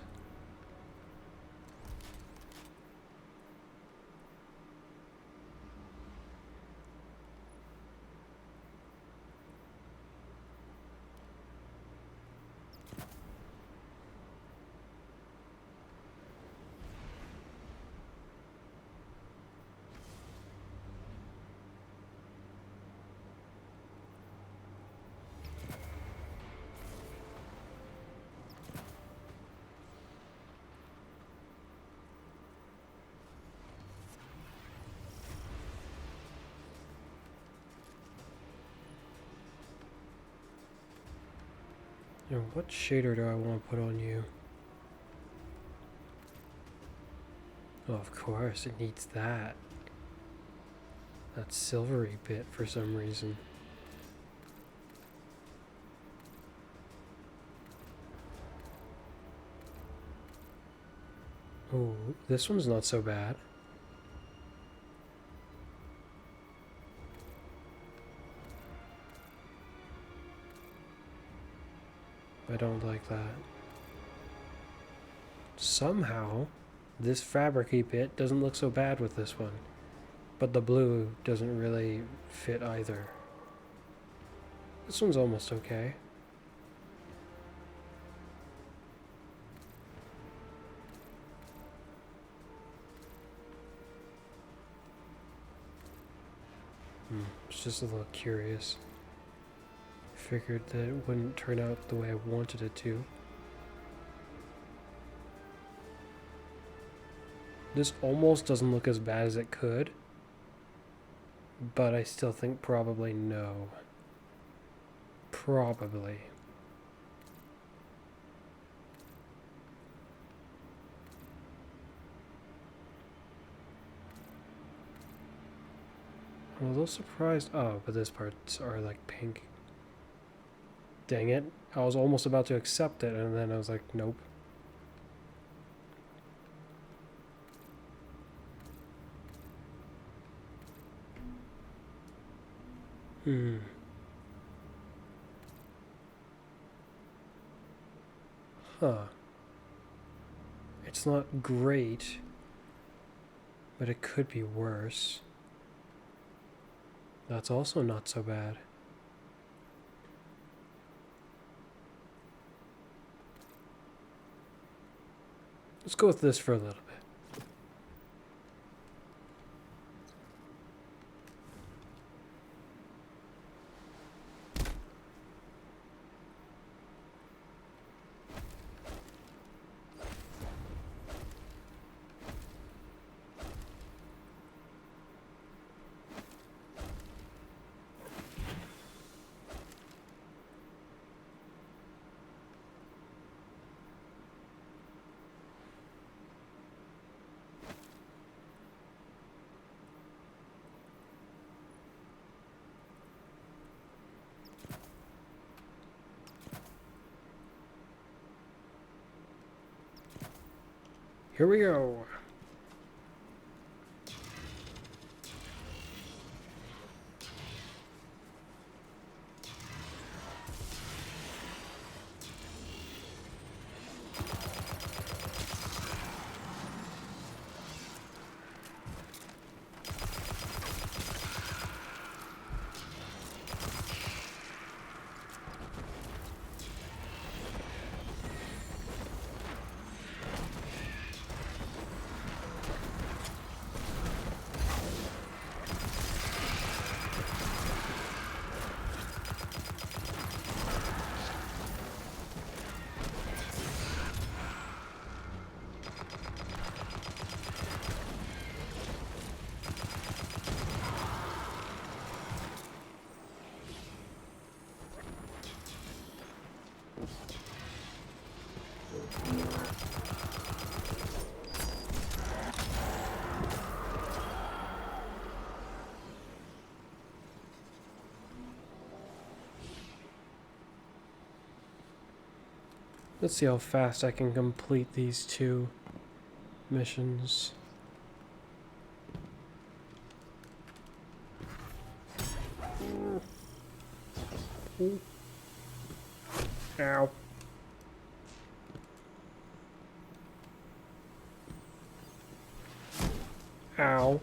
Now, what shader do I want to put on you? Oh, of course, it needs that. That silvery bit for some reason. Oh, this one's not so bad. I don't like that. Somehow, this fabric-y bit doesn't look so bad with this one. But the blue doesn't really fit either. This one's almost okay. It's just a little curious. Figured that it wouldn't turn out the way I wanted it to. This almost doesn't look as bad as it could, but I still think probably no. Probably. I'm a little surprised. Oh, but this parts are like pink. Dang it. I was almost about to accept it, and then I was like, nope. Huh. It's not great, but it could be worse. That's also not so bad. Let's go with this for a little bit. Here we go. Let's see how fast I can complete these 2 missions. Ow. Ow.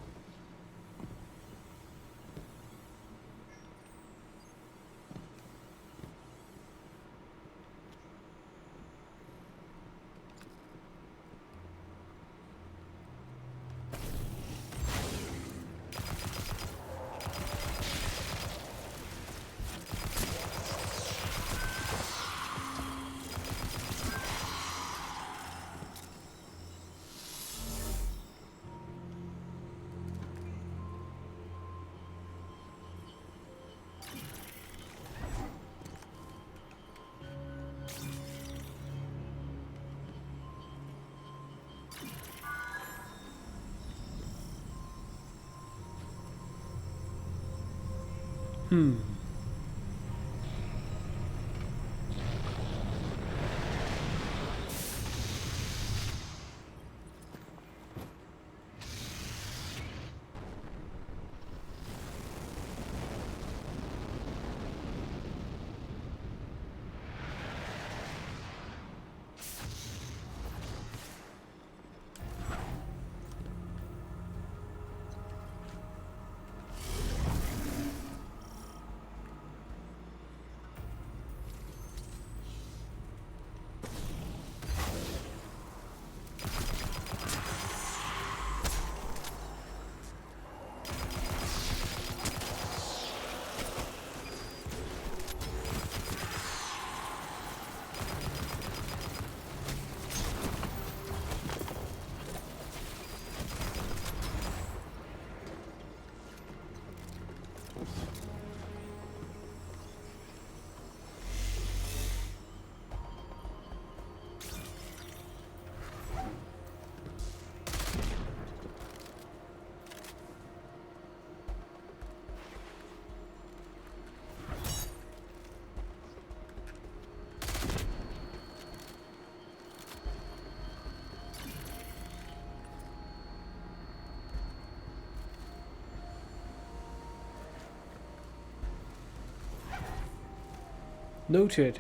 Noted.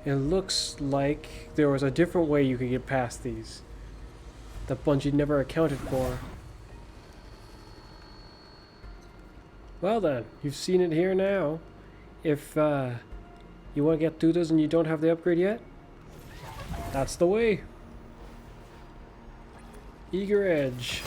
It looks like there was a different way you could get past these that Bungie never accounted for. Well then, you've seen it here now. If you want to get through this and you don't have the upgrade yet, that's the way. Eager Edge.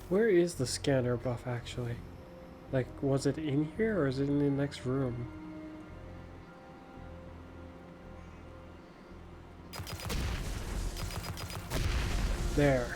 Where is the scanner buff actually? Like, was it in here or is it in the next room? There.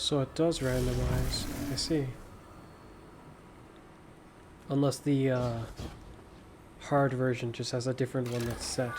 So it does randomize. I see. Unless the hard version just has a different one that's set.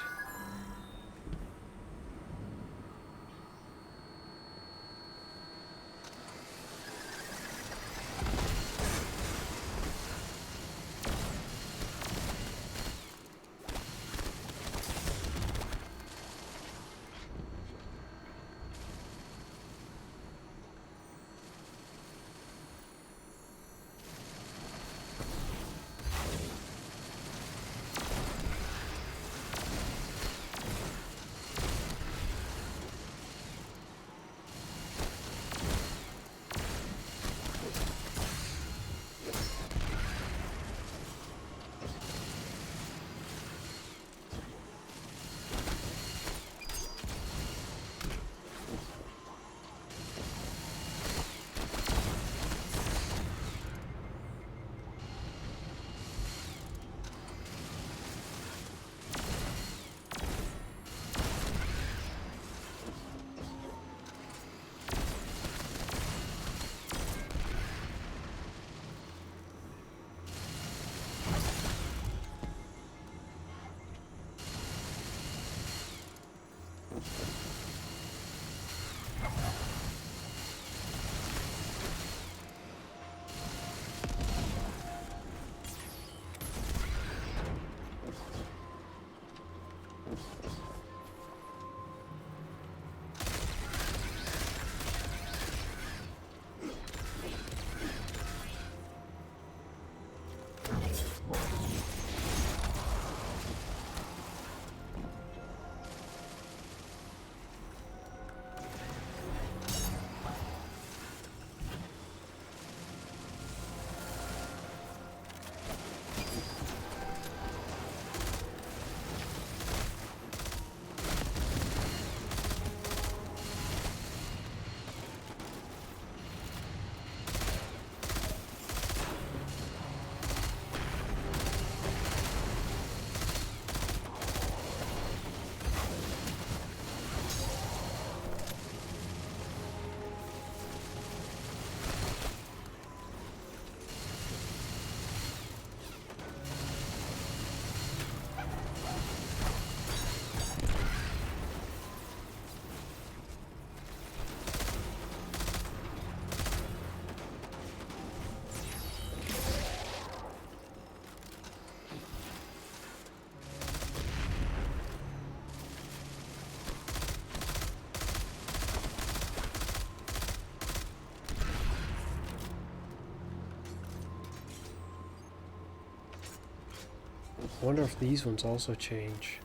I wonder if these ones also change.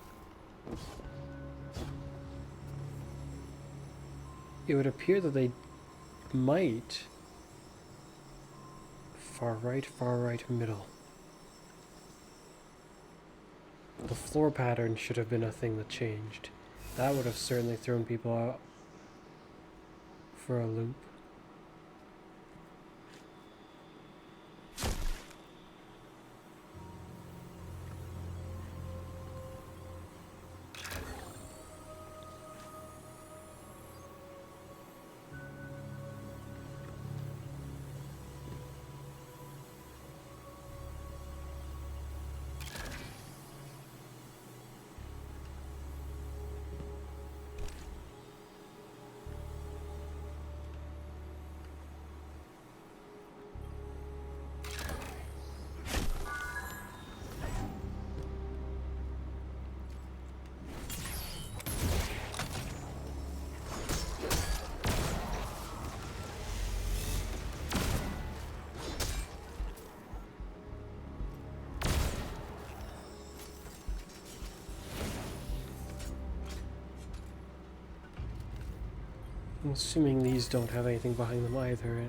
It would appear that they might. Far right, middle. The floor pattern should have been a thing that changed. That would have certainly thrown people out for a loop. I'm assuming these don't have anything behind them either.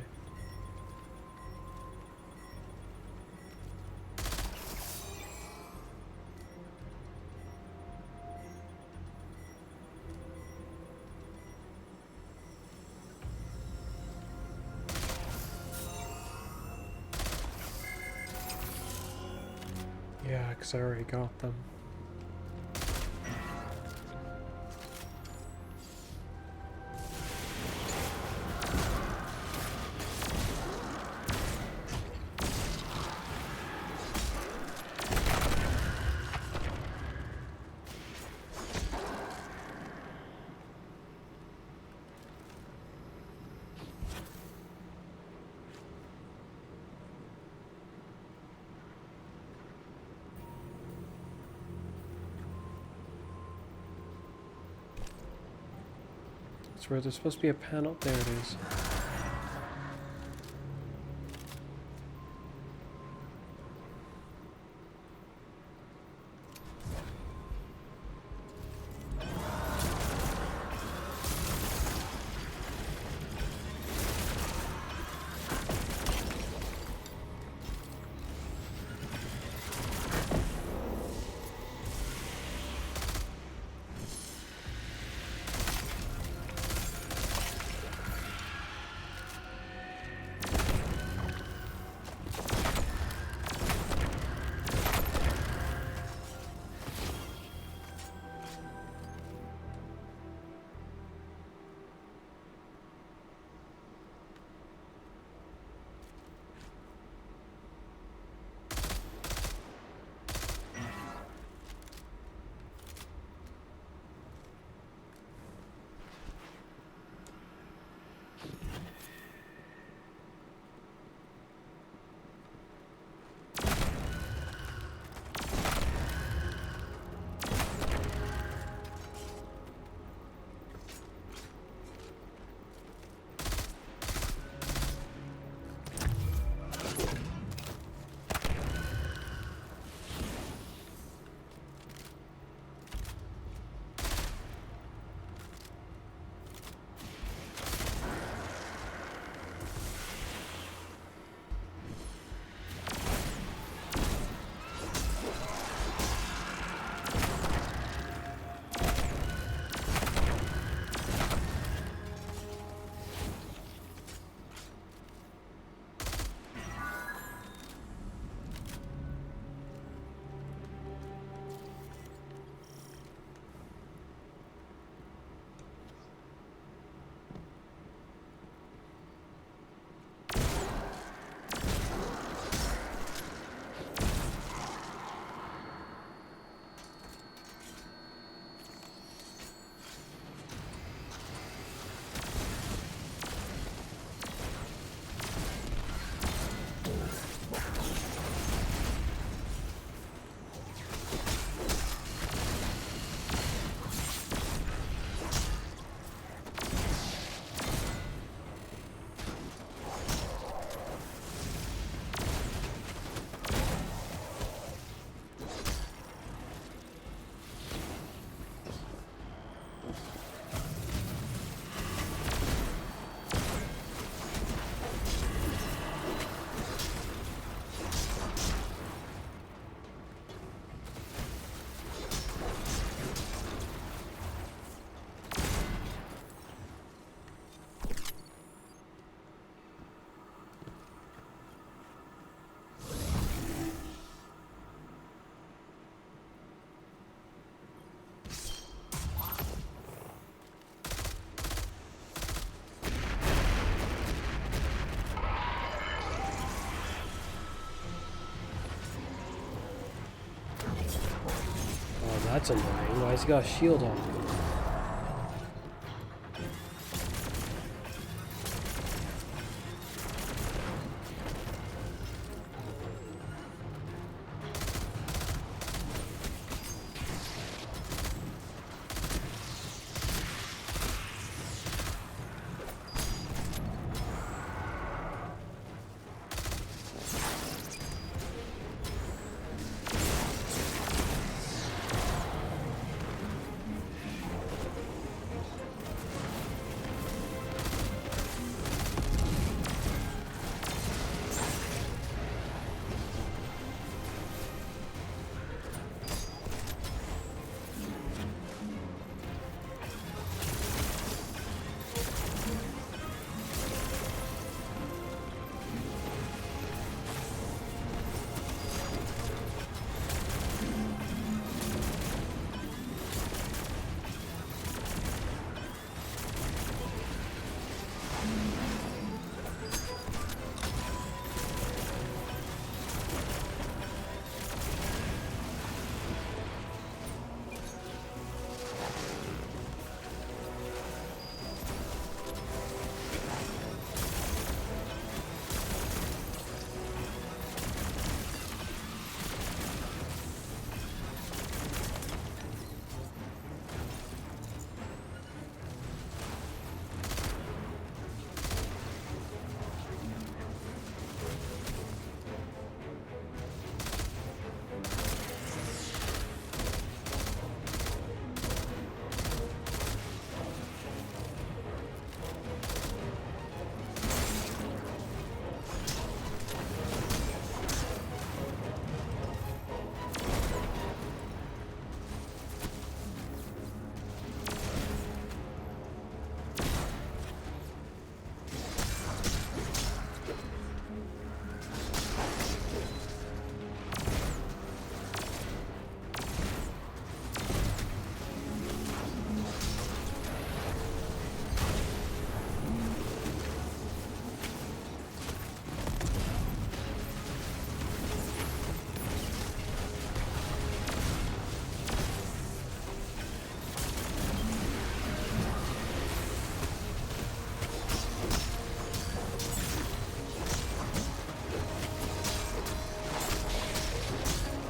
Yeah, because I already got them. That's where there's supposed to be a panel. There it is. That's annoying. Why has he got a shield on?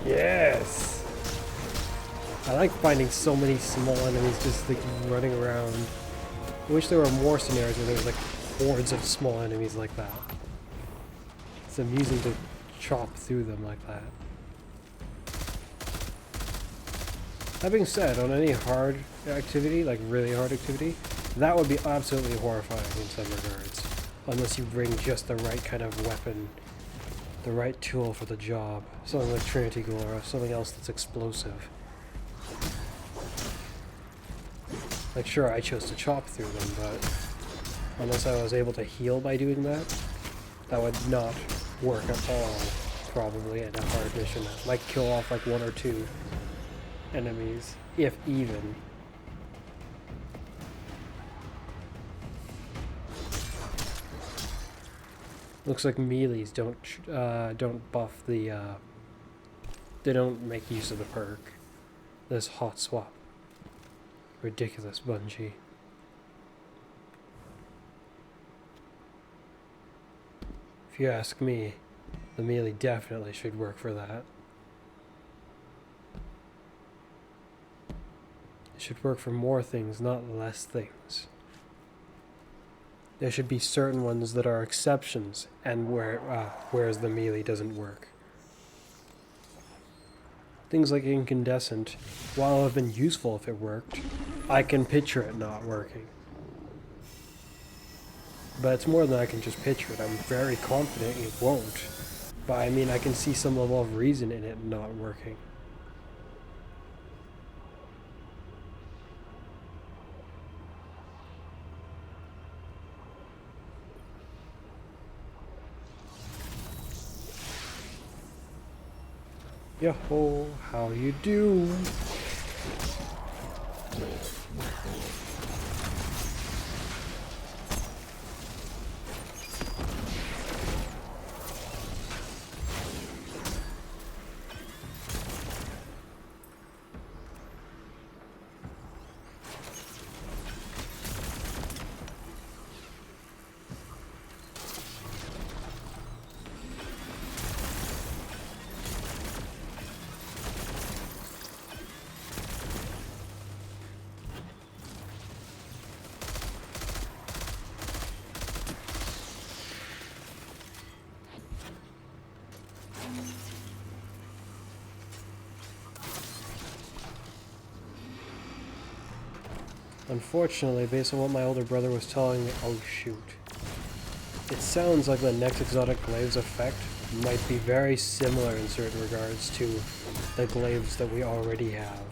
Yes! I like finding so many small enemies just like running around. I wish there were more scenarios where there was like hordes of small enemies like that. It's amusing to chop through them like that. That being said, on any hard activity, like really hard activity, that would be absolutely horrifying in some regards. Unless you bring just the right kind of weapon, the right tool for the job. Something like Trinity Ghoul or something else that's explosive. Like, sure, I chose to chop through them, but unless I was able to heal by doing that, that would not work at all, probably, in a hard mission. That might kill off like 1 or 2 enemies, if even. Looks like melees don't buff the, they don't make use of the perk. This hot swap. Ridiculous, Bungie. If you ask me, the melee definitely should work for that. It should work for more things, not less things. There should be certain ones that are exceptions, and whereas the melee doesn't work. Things like incandescent, while it would have been useful if it worked, I can picture it not working. But it's more than I can just picture it. I'm very confident it won't. But I mean, I can see some level of reason in it not working. Yo-ho, how you do? Unfortunately, based on what my older brother was telling me, oh shoot. It sounds like the next exotic glaives effect might be very similar in certain regards to the glaives that we already have.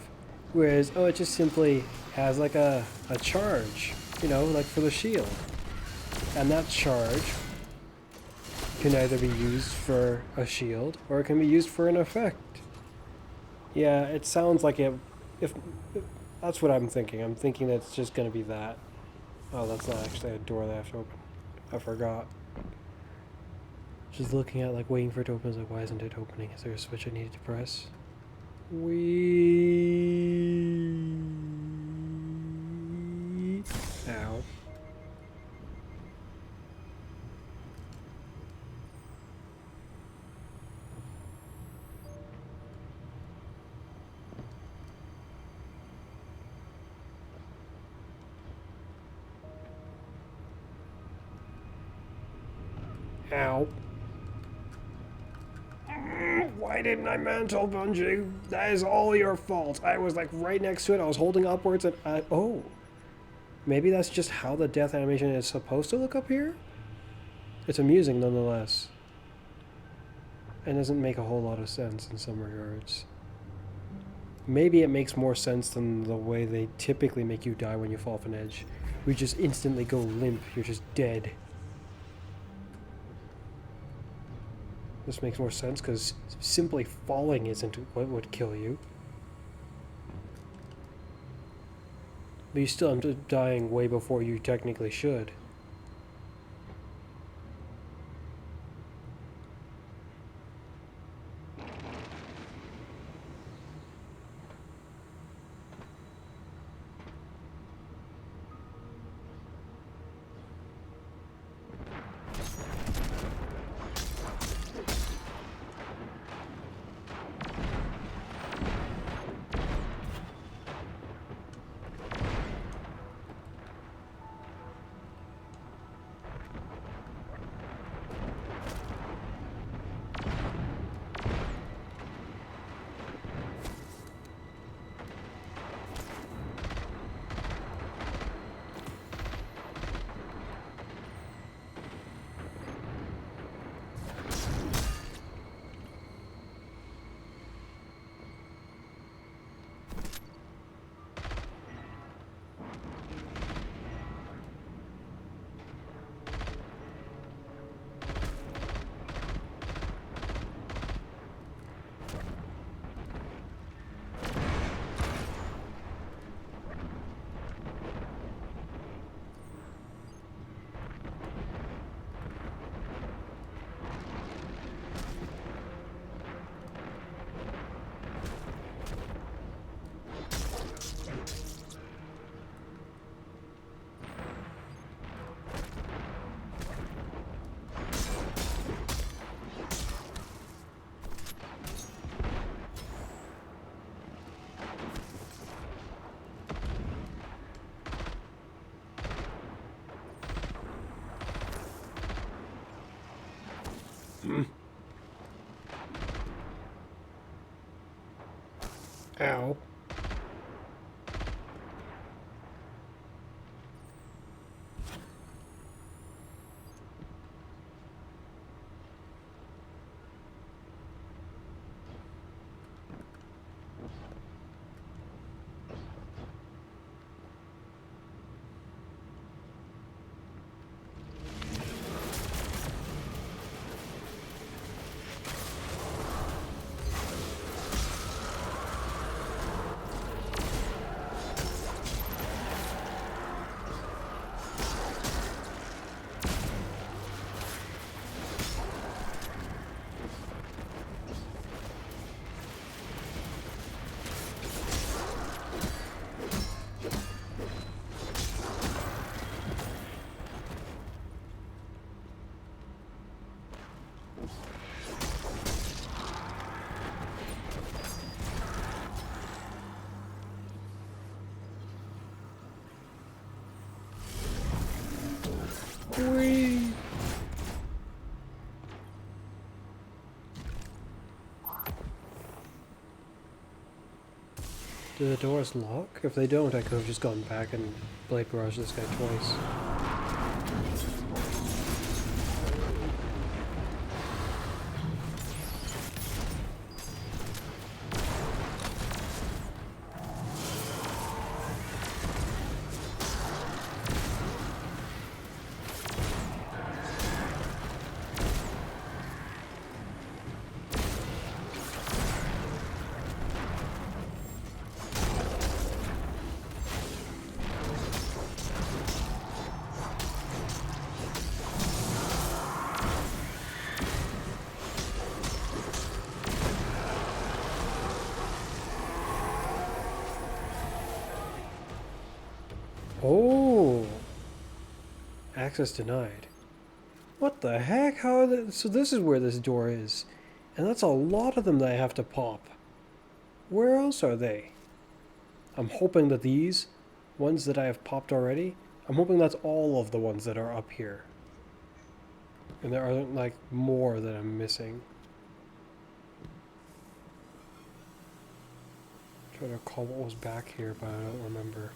Whereas, oh, it just simply has like a charge, you know, like for the shield. And that charge can either be used for a shield or it can be used for an effect. Yeah, it sounds like it, if that's what I'm thinking. I'm thinking that it's just going to be that. Oh, that's not actually a door that I have to open. I forgot. Just looking at, like, waiting for it to open. Is like, why isn't it opening? Is there a switch I needed to press? Ow. Ow. Why didn't I mantle, Bungie? That is all your fault. I was like right next to it. I was holding upwards and oh. Maybe that's just how the death animation is supposed to look up here? It's amusing nonetheless. It doesn't make a whole lot of sense in some regards. Maybe it makes more sense than the way they typically make you die when you fall off an edge. We just instantly go limp. You're just dead. This makes more sense because simply falling isn't what would kill you. But you still end up dying way before you technically should. Do the doors lock? If they don't, I could have just gone back and blade barrage this guy twice. Oh! Access denied. What the heck? How are they? So this is where this door is. And that's a lot of them that I have to pop. Where else are they? I'm hoping that these ones that I have popped already, I'm hoping that's all of the ones that are up here. And there aren't like more that I'm missing. I'm trying to recall what was back here, but I don't remember.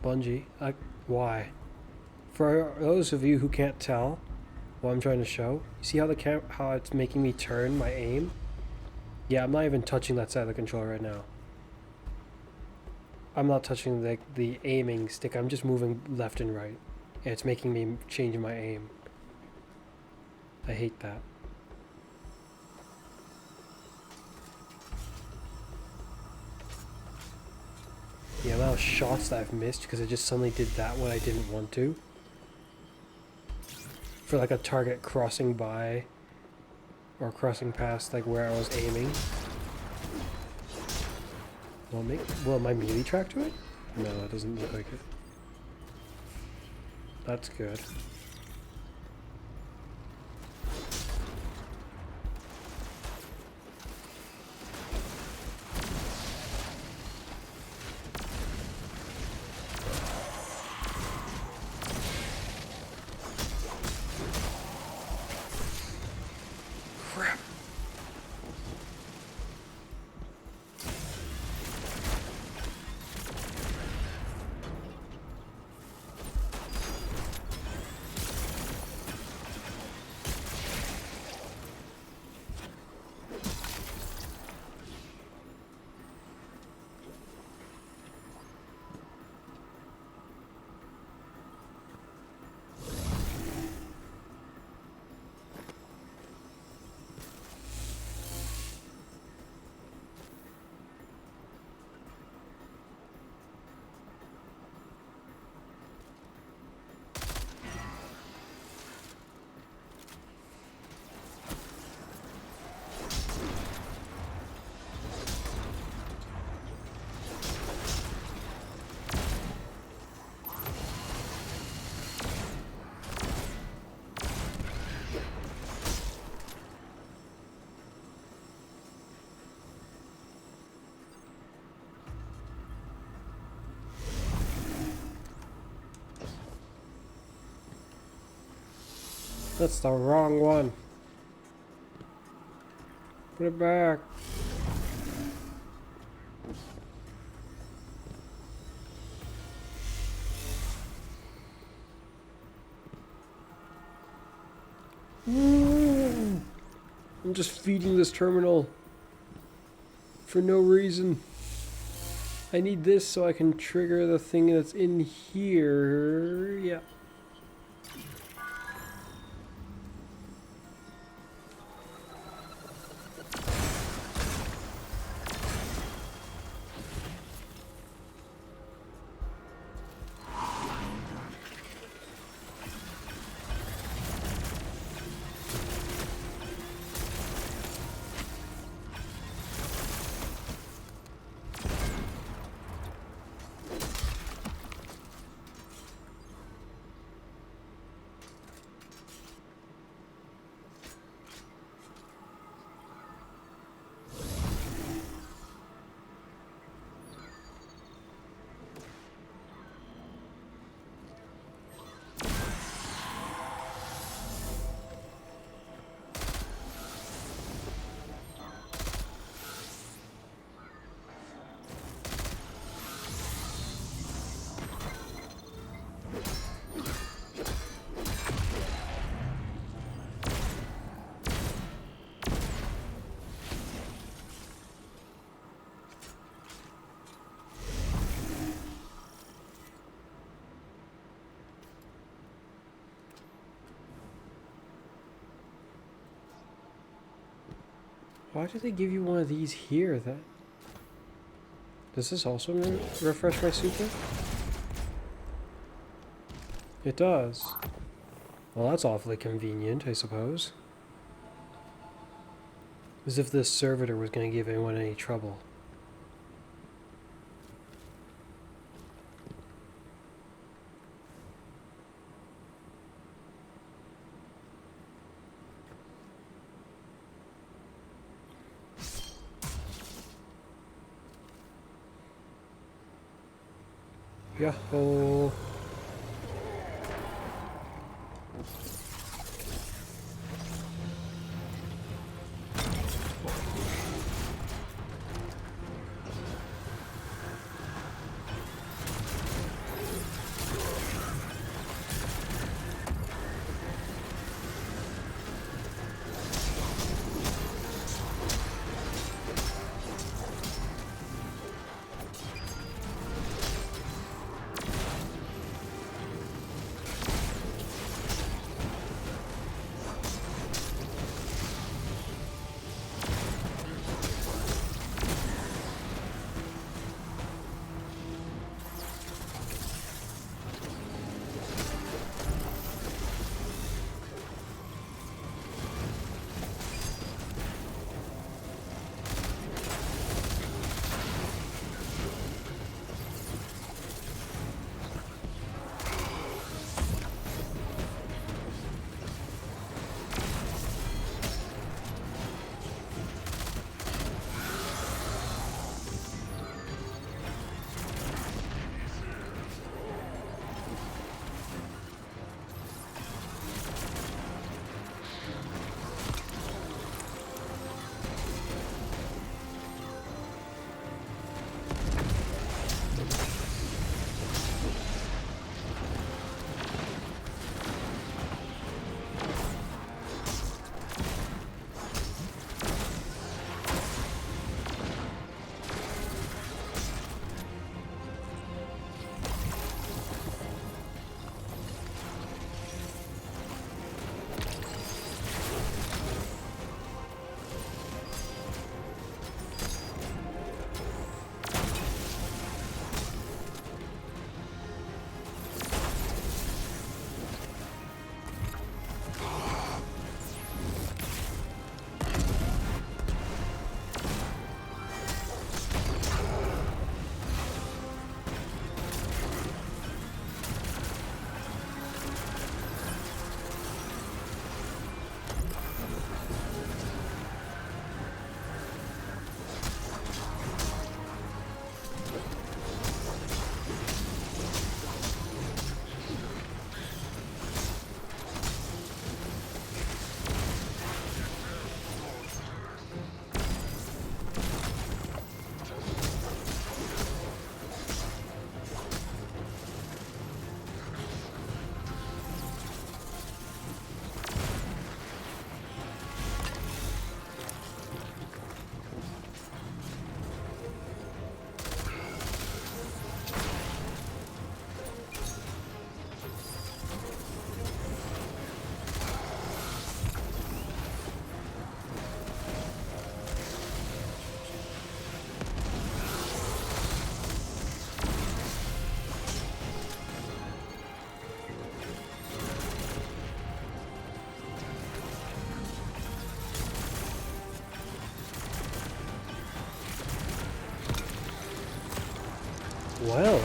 Bungie, why? For those of you who can't tell what I'm trying to show, you see how how it's making me turn my aim? Yeah, I'm not even touching that side of the controller right now. I'm not touching the aiming stick, I'm just moving left and right. And it's making me change my aim. I hate that. The amount of shots that I've missed because I just suddenly did that when I didn't want to. For like a target crossing by or crossing past like where I was aiming. Will my melee track to it? No, it doesn't look like it. That's good. Crap. That's the wrong one. Put it back. Ooh. I'm just feeding this terminal for no reason. I need this so I can trigger the thing that's in here. Yeah. Why did they give you one of these here? That does this also refresh my super? It does. Well, that's awfully convenient, I suppose. As if this servitor was going to give anyone any trouble. Yahoo!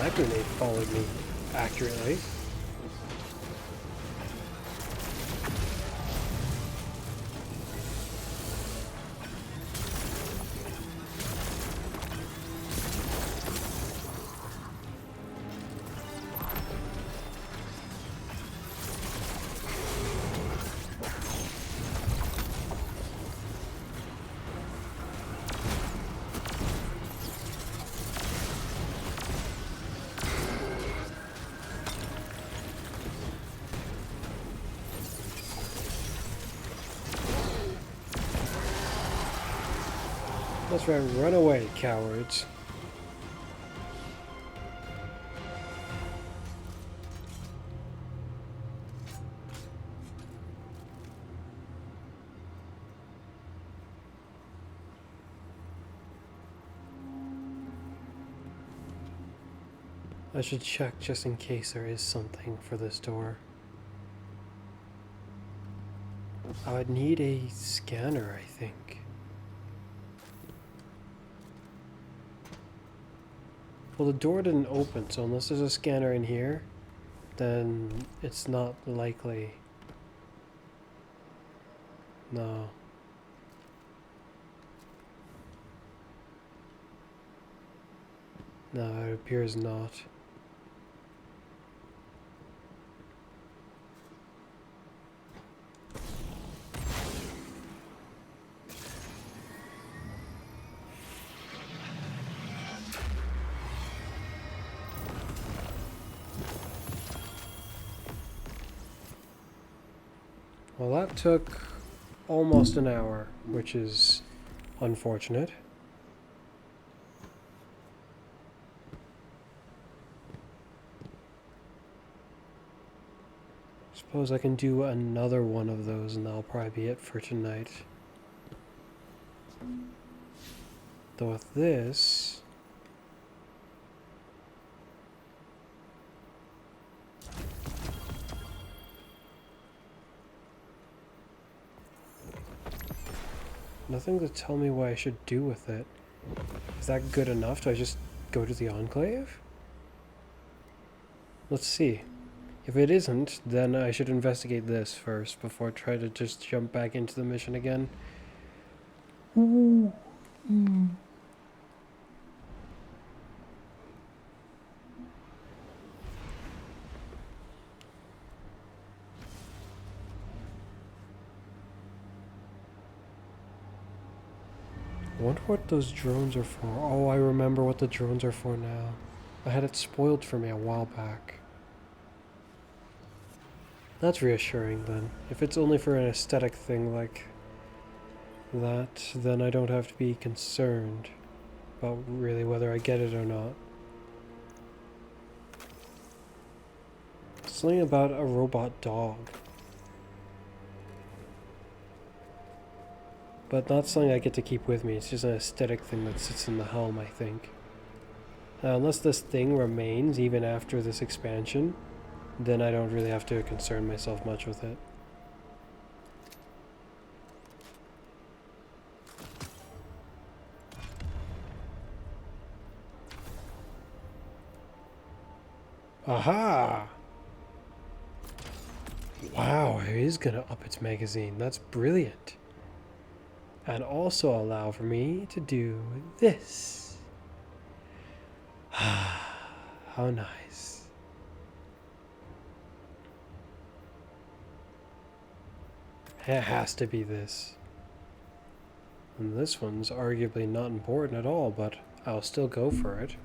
that grenade followed me accurately. That's right, run away, cowards. I should check just in case there is something for this door. I would need a scanner, I think. Well, the door didn't open, so unless there's a scanner in here, then it's not likely. No. No, it appears not. Well, that took almost an hour, which is unfortunate. Suppose I can do another one of those and that'll probably be it for tonight. Though with this... nothing to tell me what I should do with it. Is that good enough? Do I just go to the Enclave? Let's see. If it isn't, then I should investigate this first before I try to just jump back into the mission again. Ooh. I wonder what those drones are for. Oh, I remember what the drones are for now. I had it spoiled for me a while back. That's reassuring then. If it's only for an aesthetic thing like that, then I don't have to be concerned about really whether I get it or not. Something about a robot dog. But not something I get to keep with me, it's just an aesthetic thing that sits in the helm, I think. Unless this thing remains even after this expansion, then I don't really have to concern myself much with it. Aha! Wow, it is gonna up its magazine. That's brilliant. And also allow for me to do this. How nice. It has to be this. And this one's arguably not important at all, but I'll still go for it.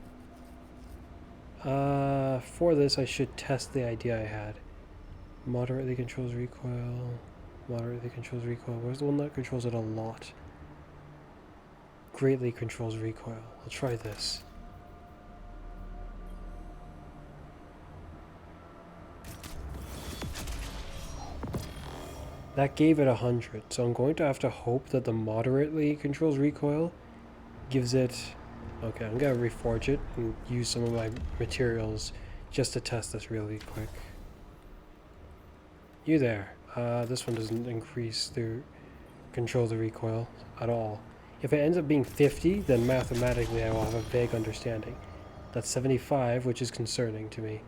For this I should test the idea I had. Moderately controls recoil. Moderately controls recoil. Where's the one that controls it a lot? Greatly controls recoil. I'll try this. That gave it 100, so I'm going to have to hope that the moderately controls recoil gives it... Okay, I'm going to reforge it and use some of my materials just to test this really quick. You there. This one doesn't increase the control the recoil at all. If it ends up being 50, then mathematically I will have a vague understanding. That's 75, which is concerning to me.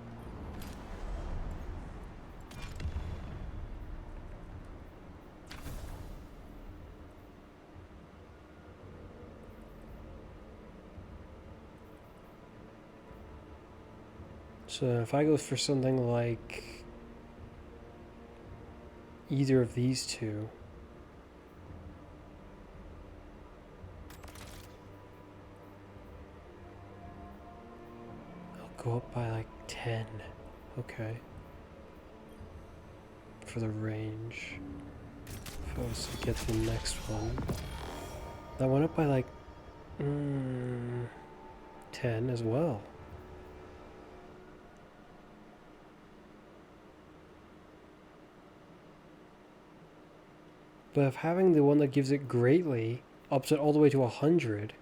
So if I go for something like either of these two, I'll go up by like 10. Okay. For the range. If I was to get the next one. That went up by like 10 as well. But if having the one that gives it greatly ups it all the way to 100,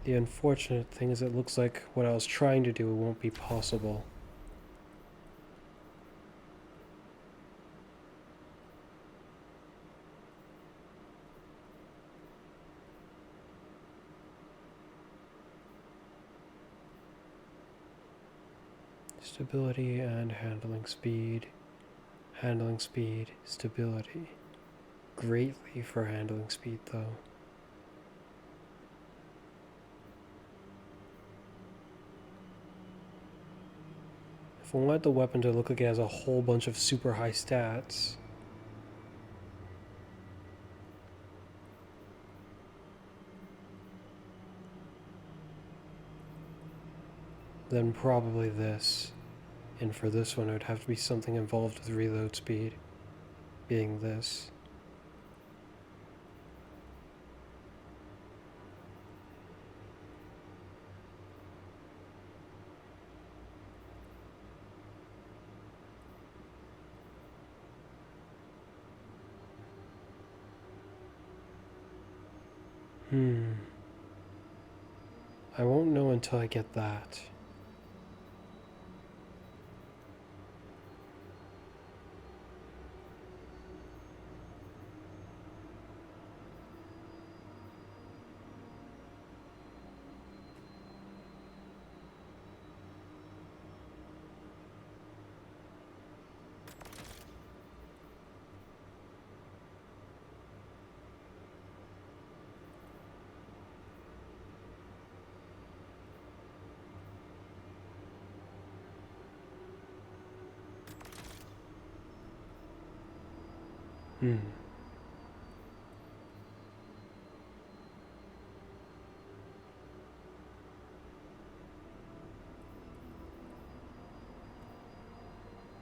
the unfortunate thing is it looks like what I was trying to do won't be possible. Stability and handling speed. Handling speed, stability. Greatly for handling speed though. If I want the weapon to look like it has a whole bunch of super high stats, then probably this. And for this one, it would have to be something involved with reload speed, being this. I won't know until I get that.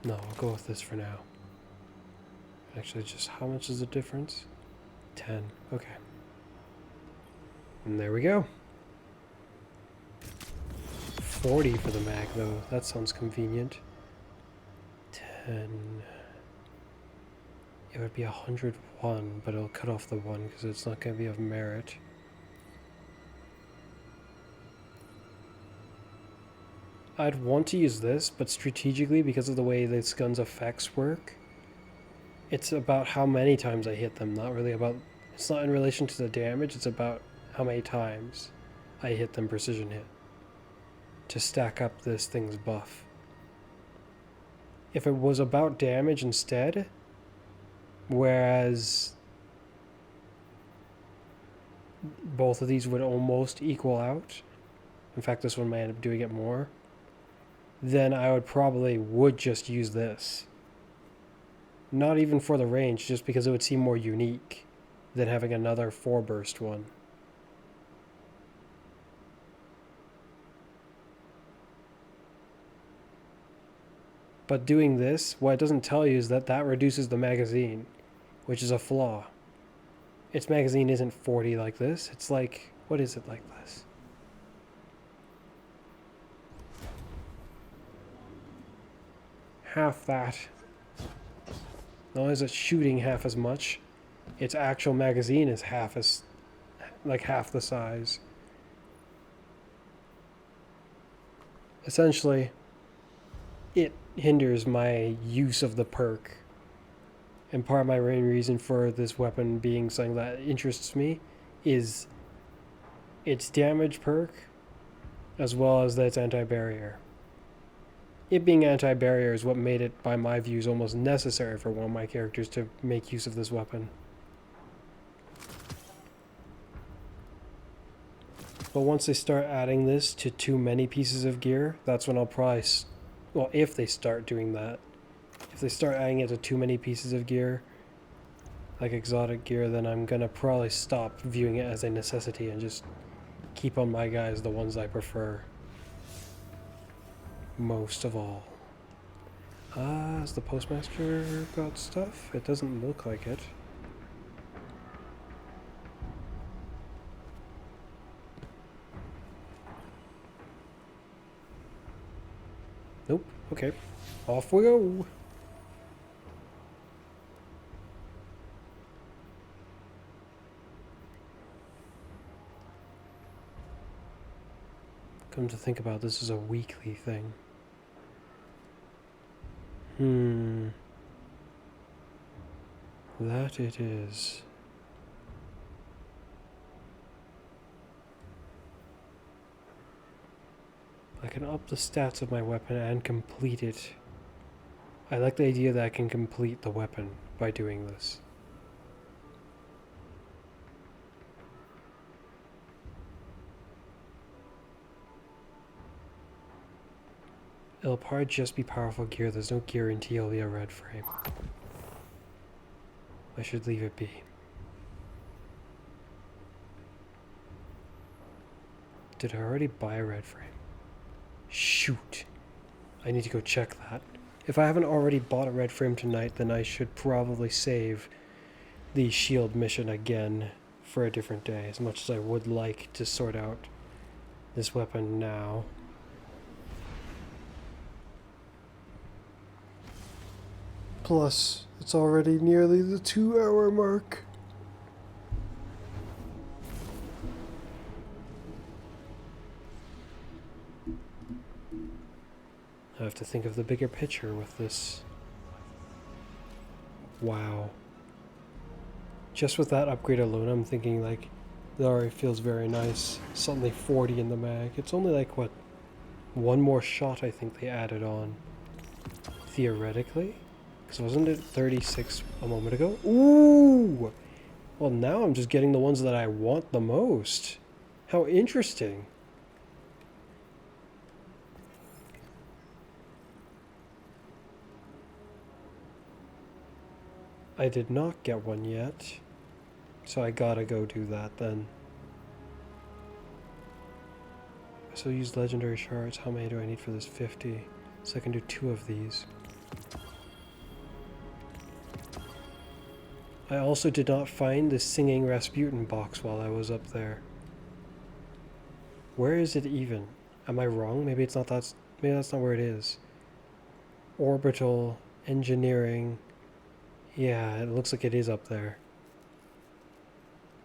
No, I'll go with this for now. Actually, just how much is the difference? 10. Okay. And there we go. 40 for the mag, though. That sounds convenient. 10. It would be 101, but it'll cut off the 1 because it's not going to be of merit. I'd want to use this, but strategically, because of the way this gun's effects work, it's about how many times I hit them, not really about... It's not in relation to the damage, it's about how many times I hit them precision hit to stack up this thing's buff. If it was about damage instead, whereas both of these would almost equal out, in fact this one might end up doing it more, then I would just use this. Not even for the range, just because it would seem more unique than having another 4-burst one. But doing this, what it doesn't tell you is that that reduces the magazine, which is a flaw. Its magazine isn't 40 like this, it's like, what is it like this? Half that. Not only is it shooting half as much, its actual magazine is half the size. Essentially, it hinders my use of the perk And part of my main reason for this weapon being something that interests me is its damage perk, as well as that it's anti-barrier. It being anti-barrier is what made it, by my views, almost necessary for one of my characters to make use of this weapon. But once they start adding this to too many pieces of gear, that's when I'll probably... well, if they start doing that. If they start adding it to too many pieces of gear, like exotic gear, then I'm gonna probably stop viewing it as a necessity and just keep on my guys the ones I prefer most of all. Has the postmaster got stuff? It doesn't look like it. Nope. Okay. Off we go. Come to think about, this is a weekly thing. That it is. I can up the stats of my weapon and complete it. I like the idea that I can complete the weapon by doing this. It'll probably just be powerful gear. There's no guarantee it'll be a red frame. I should leave it be. Did I already buy a red frame? Shoot. I need to go check that. If I haven't already bought a red frame tonight, then I should probably save the shield mission again for a different day, as much as I would like to sort out this weapon now. Plus, it's already nearly the 2-hour mark. I have to think of the bigger picture with this. Wow. Just with that upgrade alone, I'm thinking like, it already feels very nice. Suddenly 40 in the mag. It's only like, what, one more shot I think they added on. Theoretically? Because wasn't it 36 a moment ago? Ooh! Well, now I'm just getting the ones that I want the most. How interesting. I did not get one yet, so I gotta go do that then. I still use legendary shards. How many do I need for this? 50. So I can do 2 of these. I also did not find the singing Rasputin box while I was up there. Where is it even? Am I wrong? Maybe it's not that. Maybe that's not where it is. Orbital, engineering. Yeah, it looks like it is up there.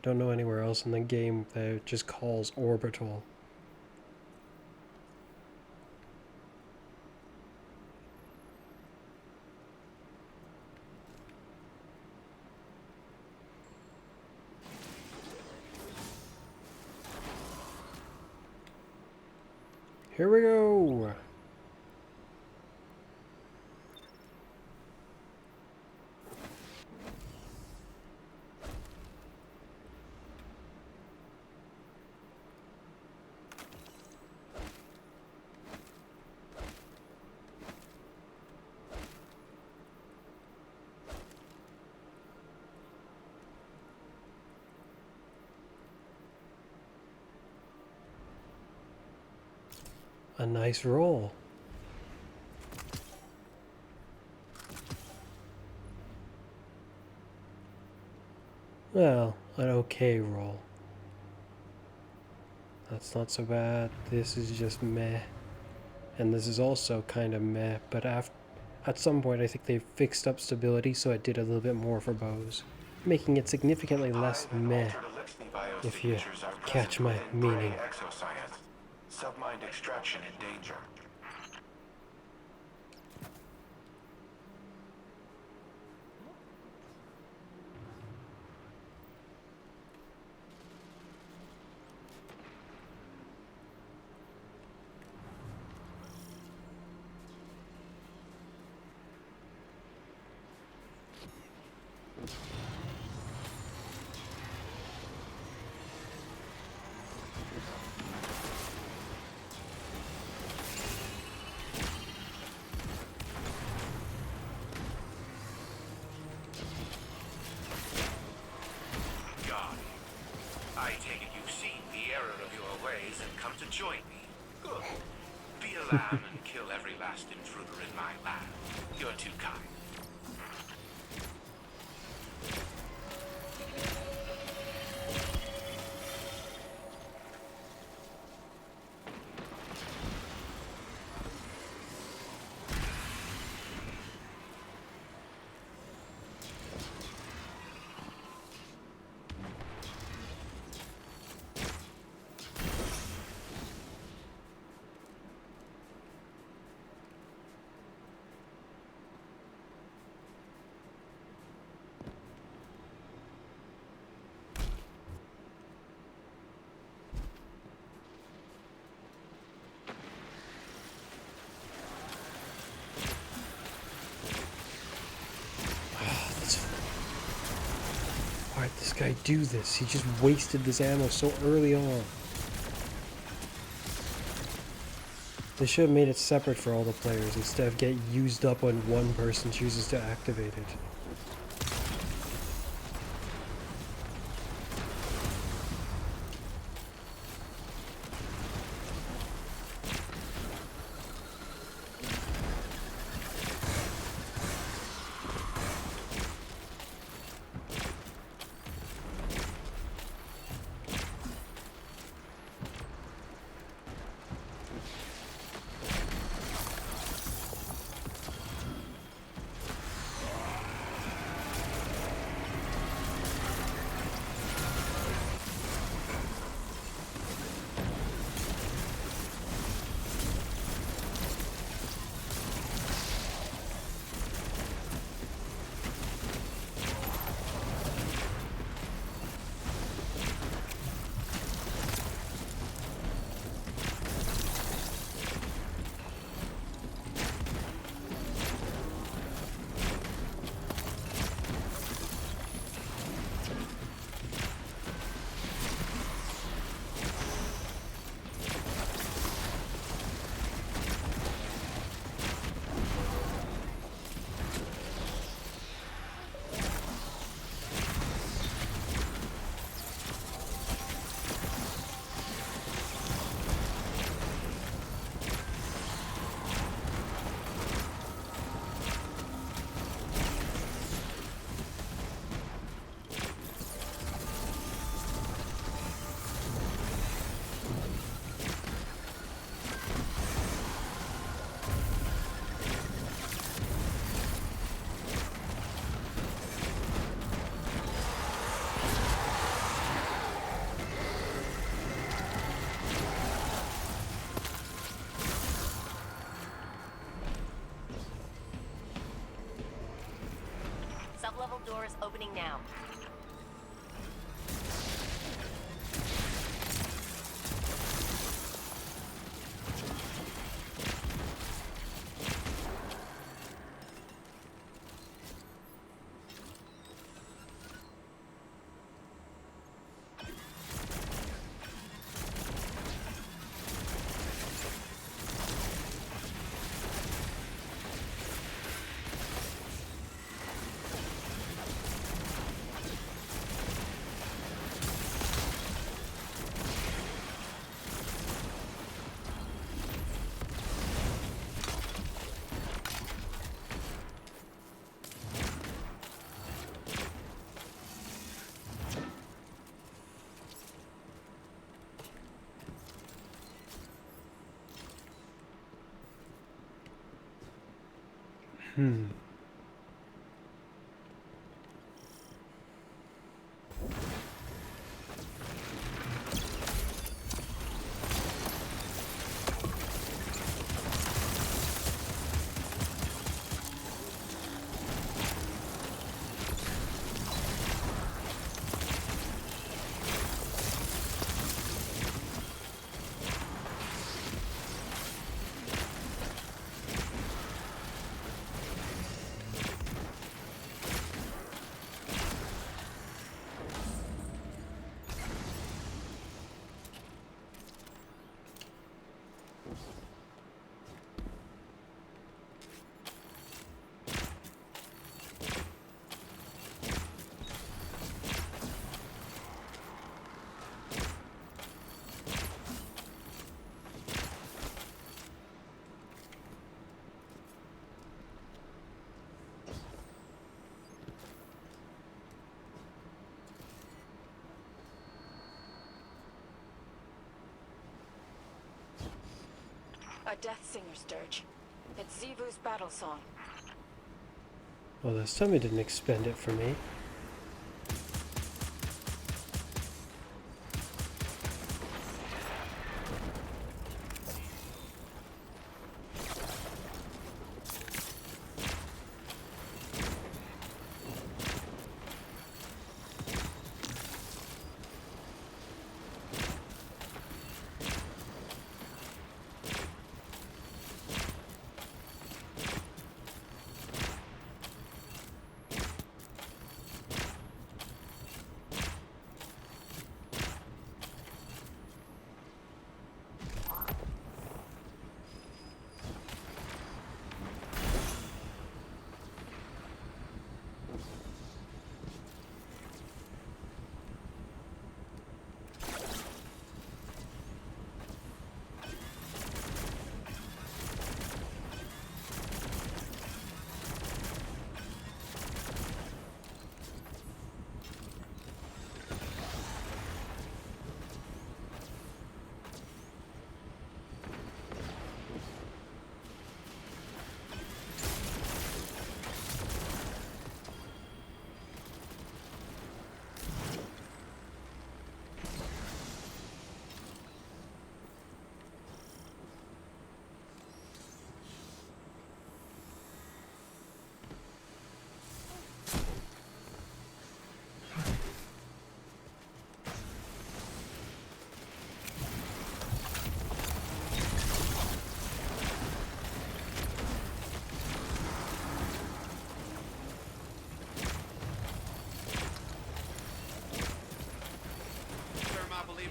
Don't know anywhere else in the game that it just calls orbital. Here we go! A nice roll. Well, an okay roll. That's not so bad. This is just meh. And this is also kind of meh, but at some point I think they fixed up stability so it did a little bit more for bows, making it significantly less meh, if you catch my meaning. Submind extraction in danger. join me? Good. Be a lamb and kill every last intruder in my land. You're too kind. Why did this guy do this? He just wasted this ammo so early on. They should have made it separate for all the players instead of get used up when one person chooses to activate it. Sub-level doors opening now. A death singer's dirge. It's Zivu's battle song. Well, this time he didn't expend it for me.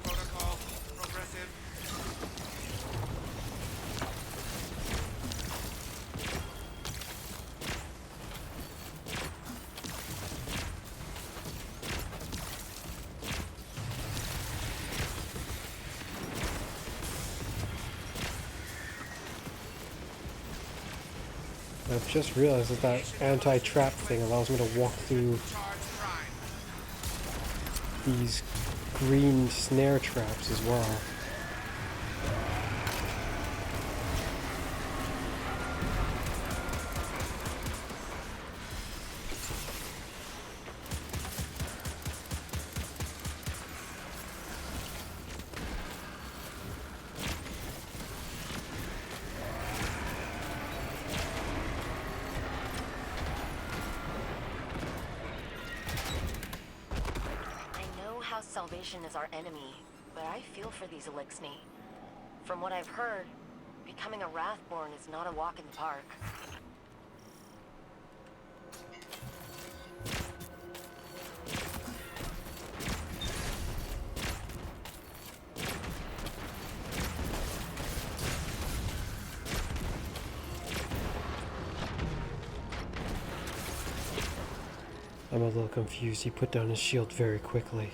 Protocol progressive. I've just realized that that anti-trap thing allows me to walk through these green snare traps as well. Salvation is our enemy, but I feel for these Elixni. From what I've heard, becoming a Wrathborn is not a walk in the park. I'm a little confused. He put down his shield very quickly.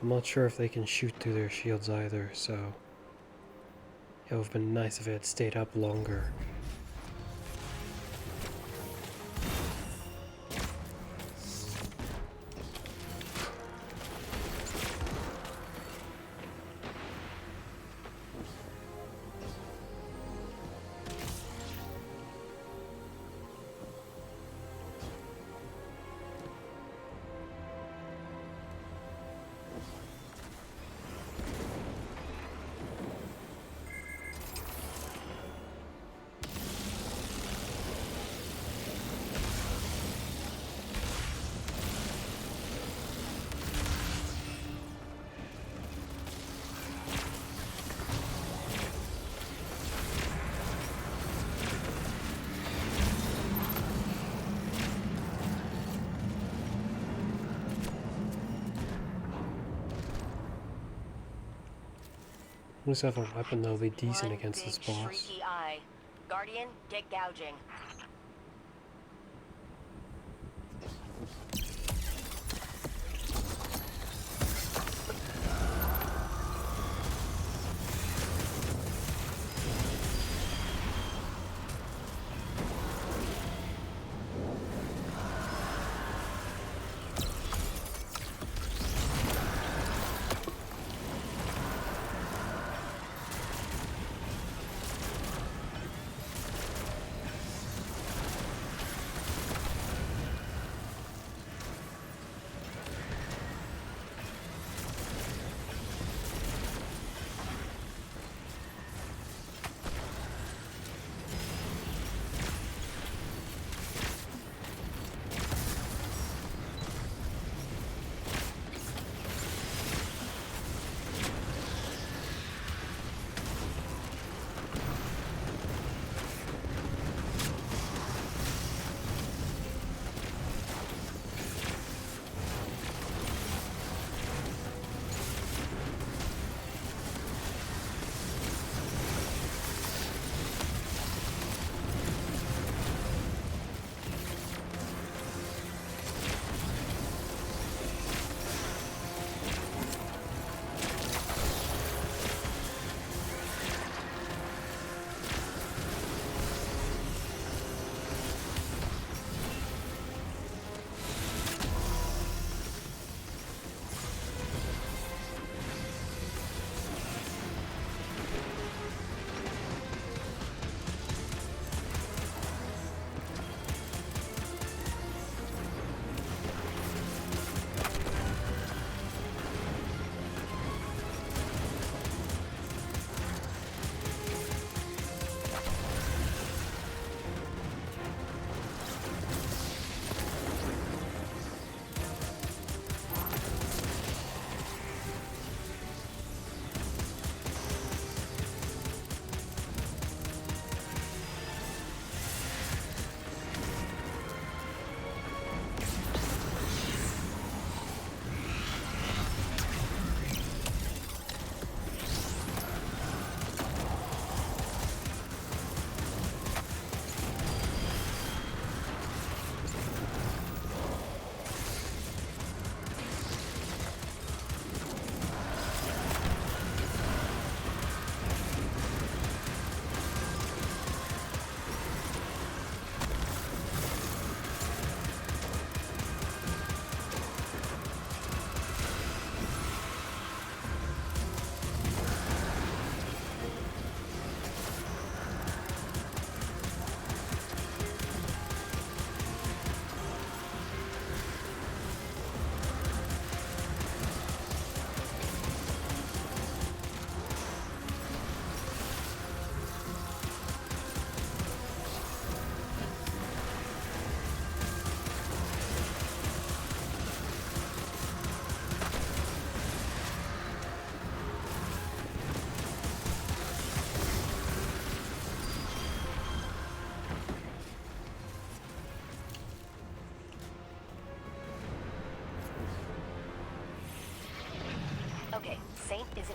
I'm not sure if they can shoot through their shields either, so it would have been nice if it had stayed up longer. At least have a weapon that'll be decent against this boss. Shrieky eye. Guardian, get gouging.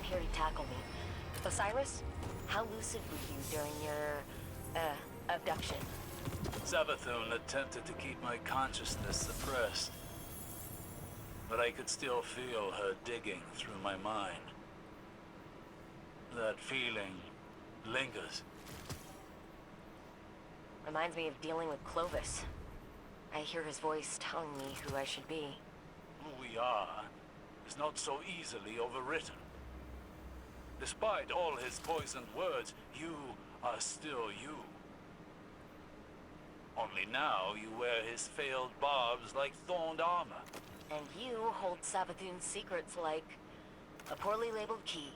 here to tackle me. Osiris, how lucid were you during your, abduction? Savathun attempted to keep my consciousness suppressed, but I could still feel her digging through my mind. That feeling lingers. Reminds me of dealing with Clovis. I hear his voice telling me who I should be. Who we are is not so easily overwritten. Despite all his poisoned words, you are still you. Only now you wear his failed barbs like thorned armor. And you hold Savathun's secrets like a poorly labeled key.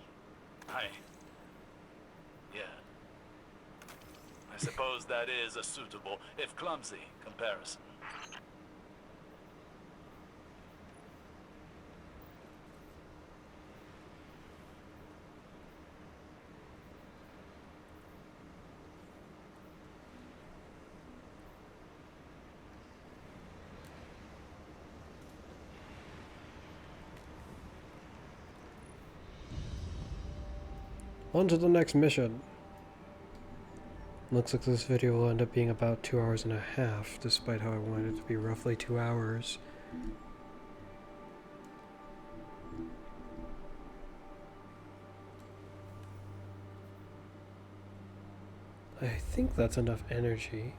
Yeah. I suppose that is a suitable, if clumsy, comparison. On to the next mission. Looks like this video will end up being about 2 hours and a half, despite how I wanted it to be roughly 2 hours. I think that's enough energy.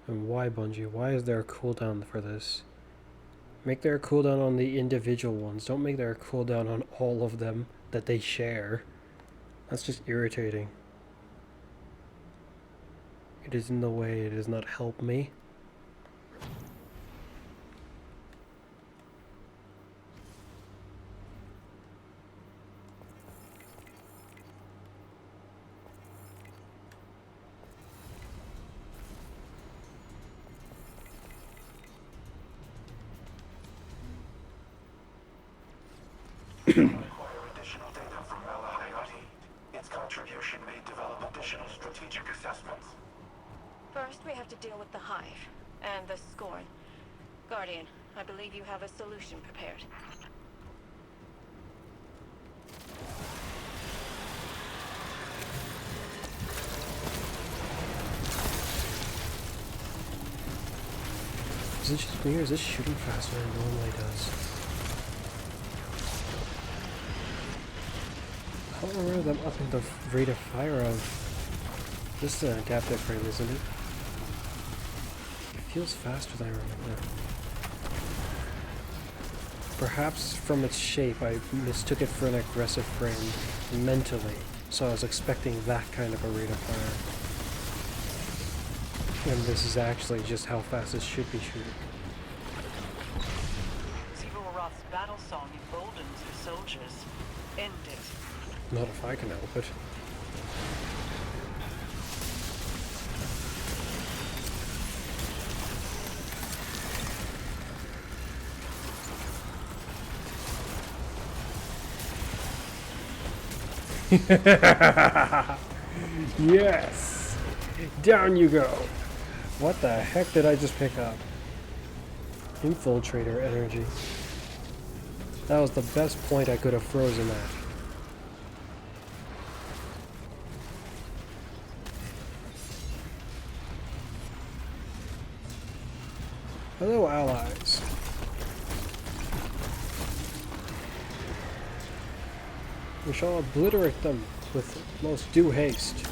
And why, Bungie? Why is there a cooldown for this? Make there a cooldown on the individual ones. Don't make there a cooldown on all of them that they share. That's just irritating. It is in the way. It does not help me. Require additional data from Malahayati. Its contribution may develop additional strategic assessments. First, we have to deal with the Hive and the Scorn. Guardian, I believe you have a solution prepared. Is it just me or is this shooting faster than it normally does? I don't remember them upping the rate of fire of... This is an adaptive frame, isn't it? It feels faster than I remember. Perhaps from its shape I mistook it for an aggressive frame mentally, so I was expecting that kind of a rate of fire. And this is actually just how fast it should be shooting. Zivu Arath's battle song emboldens her soldiers. End it. Not if I can help it. Yes! Down you go! What the heck did I just pick up? Infiltrator energy. That was the best point I could have frozen at. Hello, allies. We shall obliterate them with most due haste.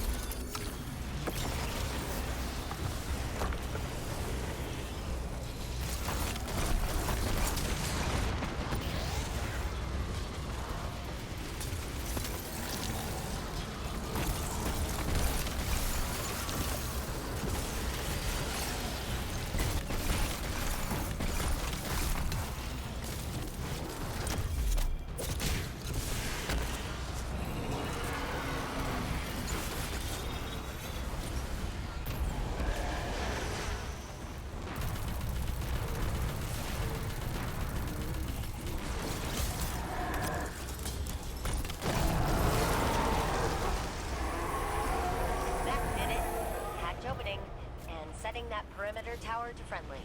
fire tower to friendly.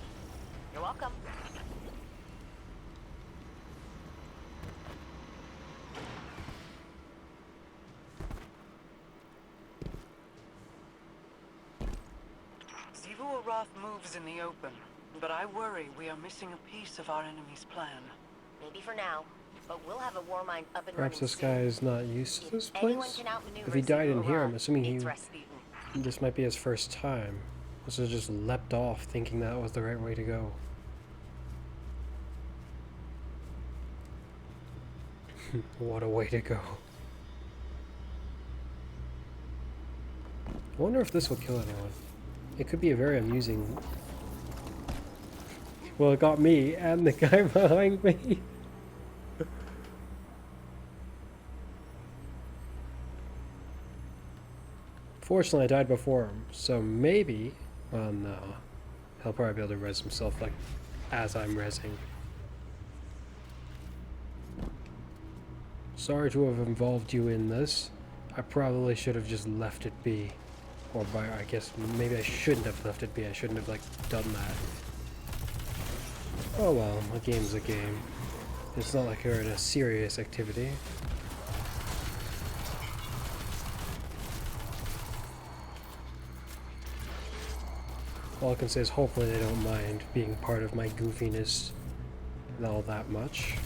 You're welcome. Zivu Arath moves in the open, but I worry we are missing a piece of our enemy's plan. Maybe for now, but we'll have a war mine up and Perhaps running this soon. guy is not used to this Anyone place? can outmaneuver If he died Zivu in here, I'm Arath, assuming it's Rasputin. this might be his first time. Must have just leapt off thinking that was the right way to go. What a way to go. I wonder if this will kill anyone. It could be a very amusing... Well, it got me and the guy behind me. Fortunately, I died before him, so maybe... Well, no. He'll probably be able to res himself, like, as I'm resing. Sorry to have involved you in this. I probably should have just left it be. Or I guess, maybe I shouldn't have left it be. I shouldn't have, like, done that. Oh well, a game's a game. It's not like you're in a serious activity. All I can say is hopefully they don't mind being part of my goofiness all that much.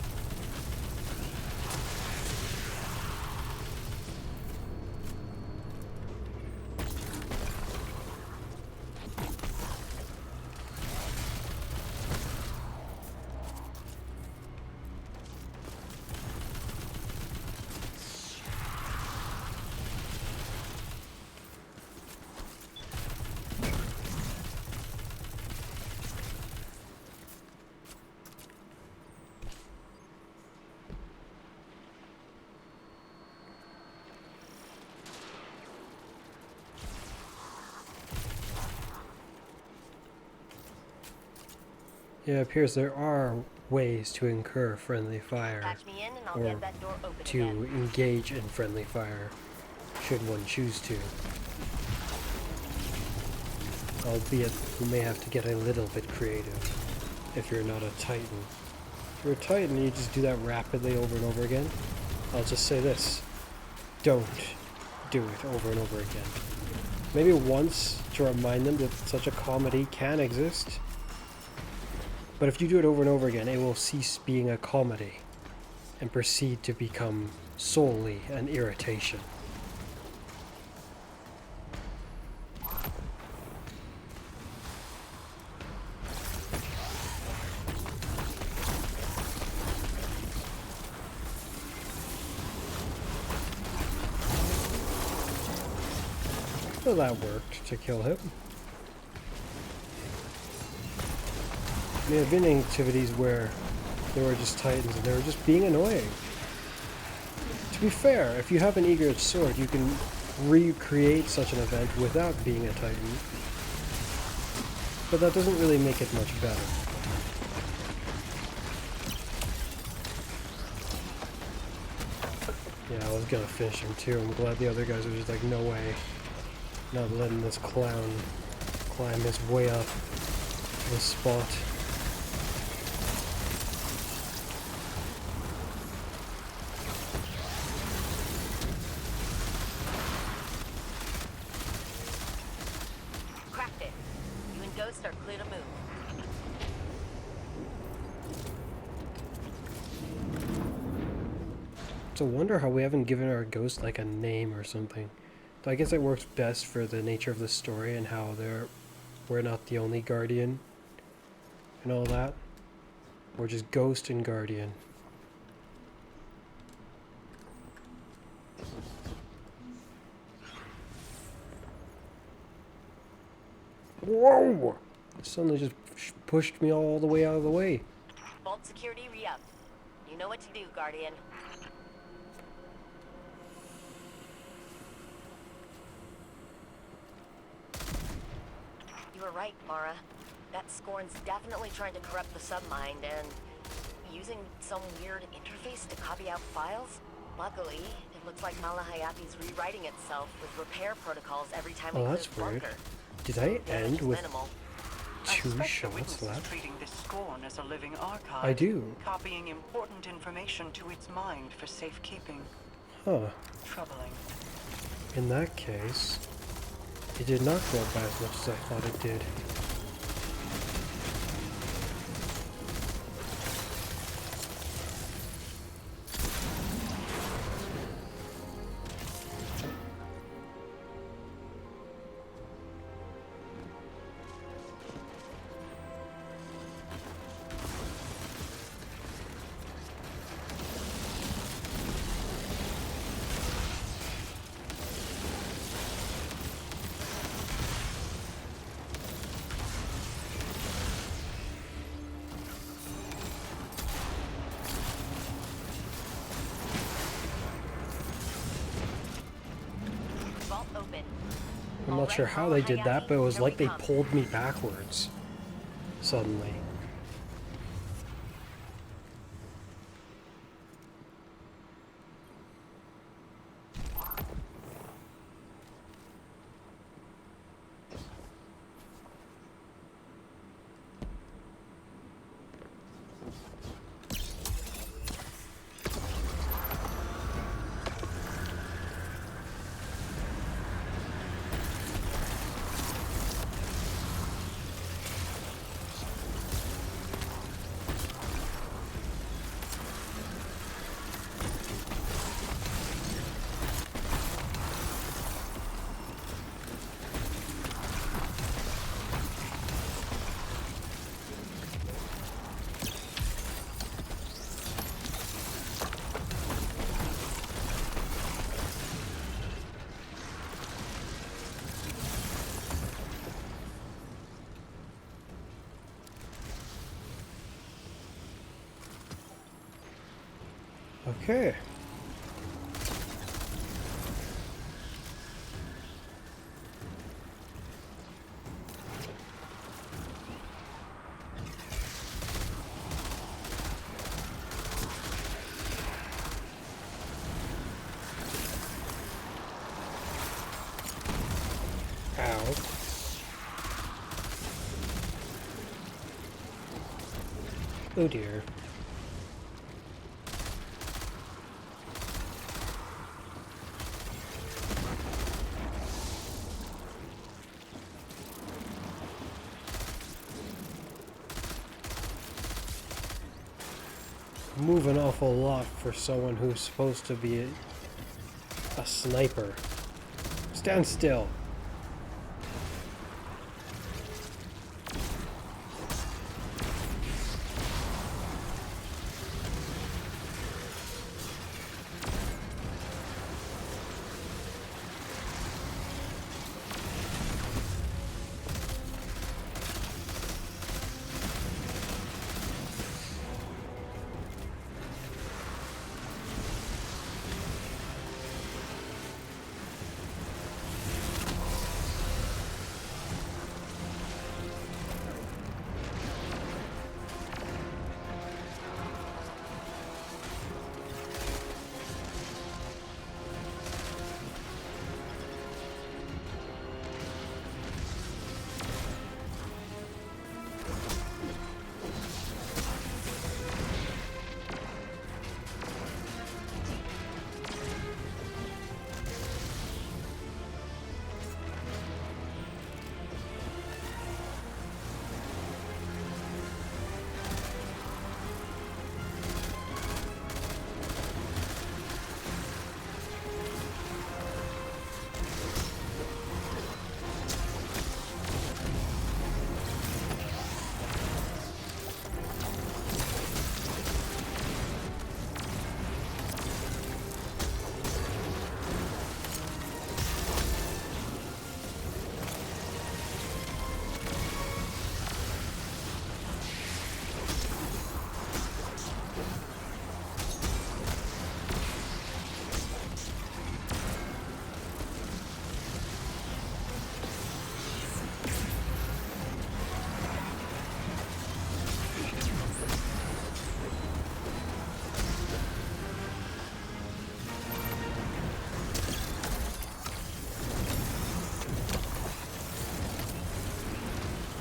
Yeah, it appears there are ways to incur friendly fire, Patch me in and I'll or get that door open to again. engage in friendly fire, should one choose to. Albeit, you may have to get a little bit creative, if you're not a Titan. If you're a Titan and you just do that rapidly over and over again, I'll just say this. Don't do it over and over again. Maybe once to remind them that such a comedy can exist. But if you do it over and over again, it will cease being a comedy and proceed to become solely an irritation. So that worked to kill him. There have been activities where there were just Titans and they were just being annoying. To be fair, if you have an eager sword, you can recreate such an event without being a Titan. But that doesn't really make it much better. Yeah, I was gonna finish him too. I'm glad the other guys were just like, no way. Not letting this clown climb his way up to the spot. Cracked it. You and Ghost are clear to move. It's a wonder how we haven't given our ghost like a name or something. Though I guess it works best for the nature of the story and how we're not the only guardian and all that. We're just ghost and guardian. Whoa! It suddenly just pushed me all the way out of the way. Vault security re-up. You know what to do, Guardian. You were right, Mara. That Scorn's definitely trying to corrupt the submind and using some weird interface to copy out files. Luckily, it looks like Malahayapi's rewriting itself with repair protocols every time Oh, it that's clears weird. bunker. Did I Damage end is with minimal. 2 suspect the shots witness is left. treating this scorn as a living archive. I do. Copying important information to its mind for safekeeping. Huh. Troubling. In that case, it did not go by as much as I thought it did. Vault open. I'm not sure how they did that, but it was like they pulled me backwards. Suddenly. Okay. Ow. Oh dear. Move an awful lot for someone who's supposed to be a sniper. Stand still.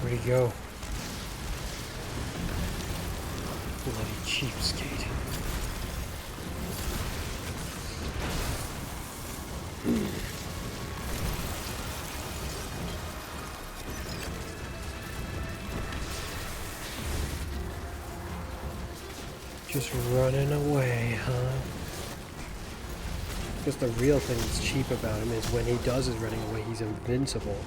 Where'd he go? Just running away, huh? Because the real thing that's cheap about him is when he does his running away, he's invincible.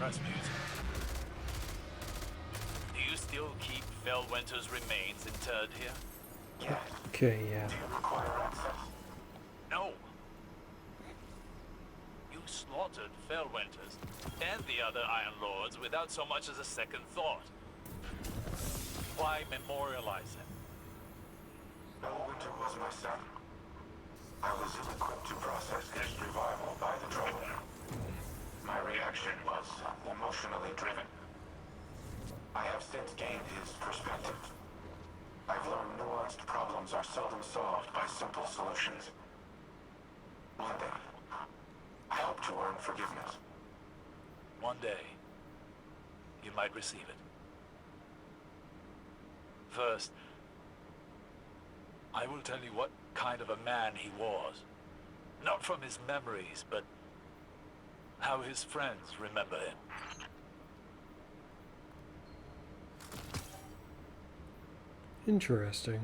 Rasputin, do you still keep Fellwinter's remains interred here? Yes. Okay, yeah. Do you require access? No. You slaughtered Fellwinters and the other Iron Lords without so much as a second thought. Why memorialize him? Fellwinter was my son. I was ill-equipped to process his revival by the drone. My reaction was emotionally driven. I have since gained his perspective. I've learned nuanced problems are seldom solved by simple solutions. One day, I hope to earn forgiveness. One day, you might receive it. First, I will tell you what kind of a man he was. Not from his memories, but how his friends remember him. Interesting.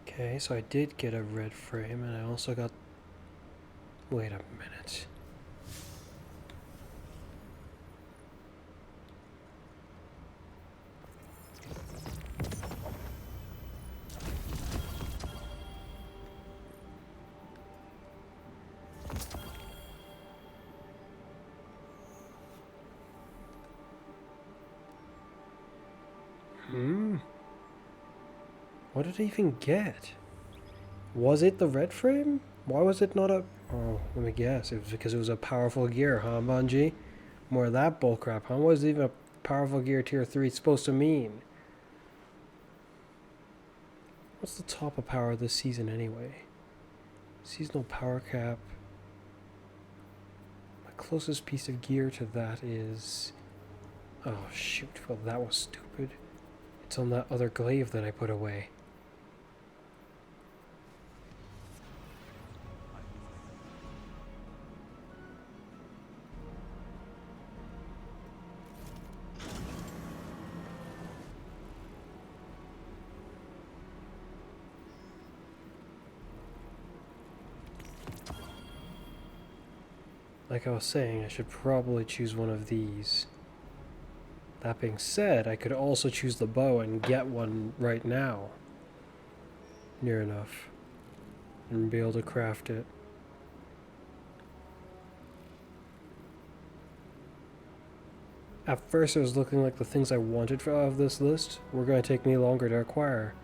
Okay, so I did get a red frame, and I also got... Wait a minute. What did I even get? Was it the red frame? Why was it not a... Oh, let me guess. It was because it was a powerful gear, huh, Bungie? More of that bullcrap, huh? What is even a powerful gear tier 3 supposed to mean? What's the top of power this season anyway? Seasonal power cap. My closest piece of gear to that is... Oh, shoot. Well, that was stupid. It's on that other glaive that I put away. Like I was saying, I should probably choose one of these. That being said, I could also choose the bow and get one right now. Near enough. And be able to craft it. At first it was looking like the things I wanted of this list were going to take me longer to acquire.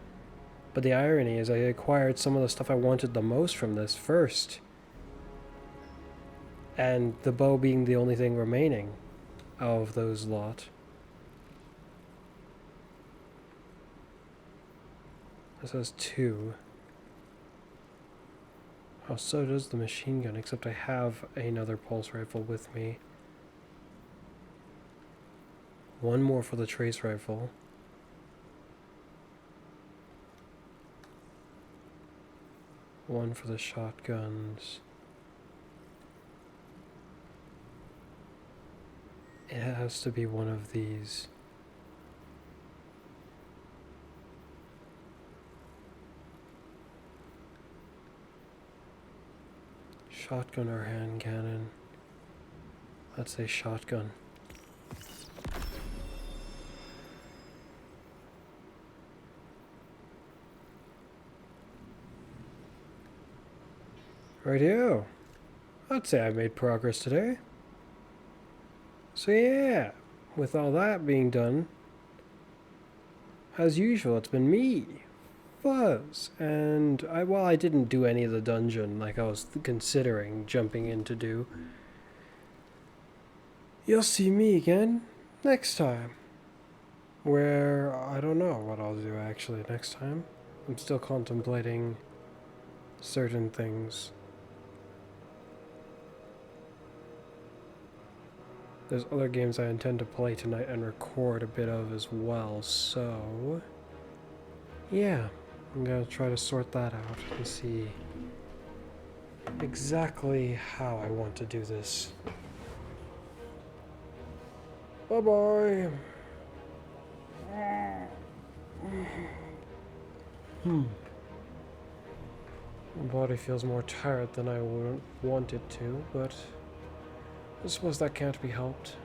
But the irony is I acquired some of the stuff I wanted the most from this first. And the bow being the only thing remaining of those lot. This has 2. Oh, so does the machine gun, except I have another pulse rifle with me. 1 more for the trace rifle. one for the shotguns. It has to be one of these. Shotgun or hand cannon? Let's say shotgun. Rightio. I'd say I made progress today. So yeah, with all that being done, as usual, it's been me, Fuzz, and I didn't do any of the dungeon like I was considering jumping in to do. You'll see me again next time, where I don't know what I'll do actually next time. I'm still contemplating certain things. There's other games I intend to play tonight and record a bit of as well, so yeah, I'm gonna try to sort that out and see exactly how I want to do this. Bye bye. My body feels more tired than I would want it to, but I suppose that can't be helped.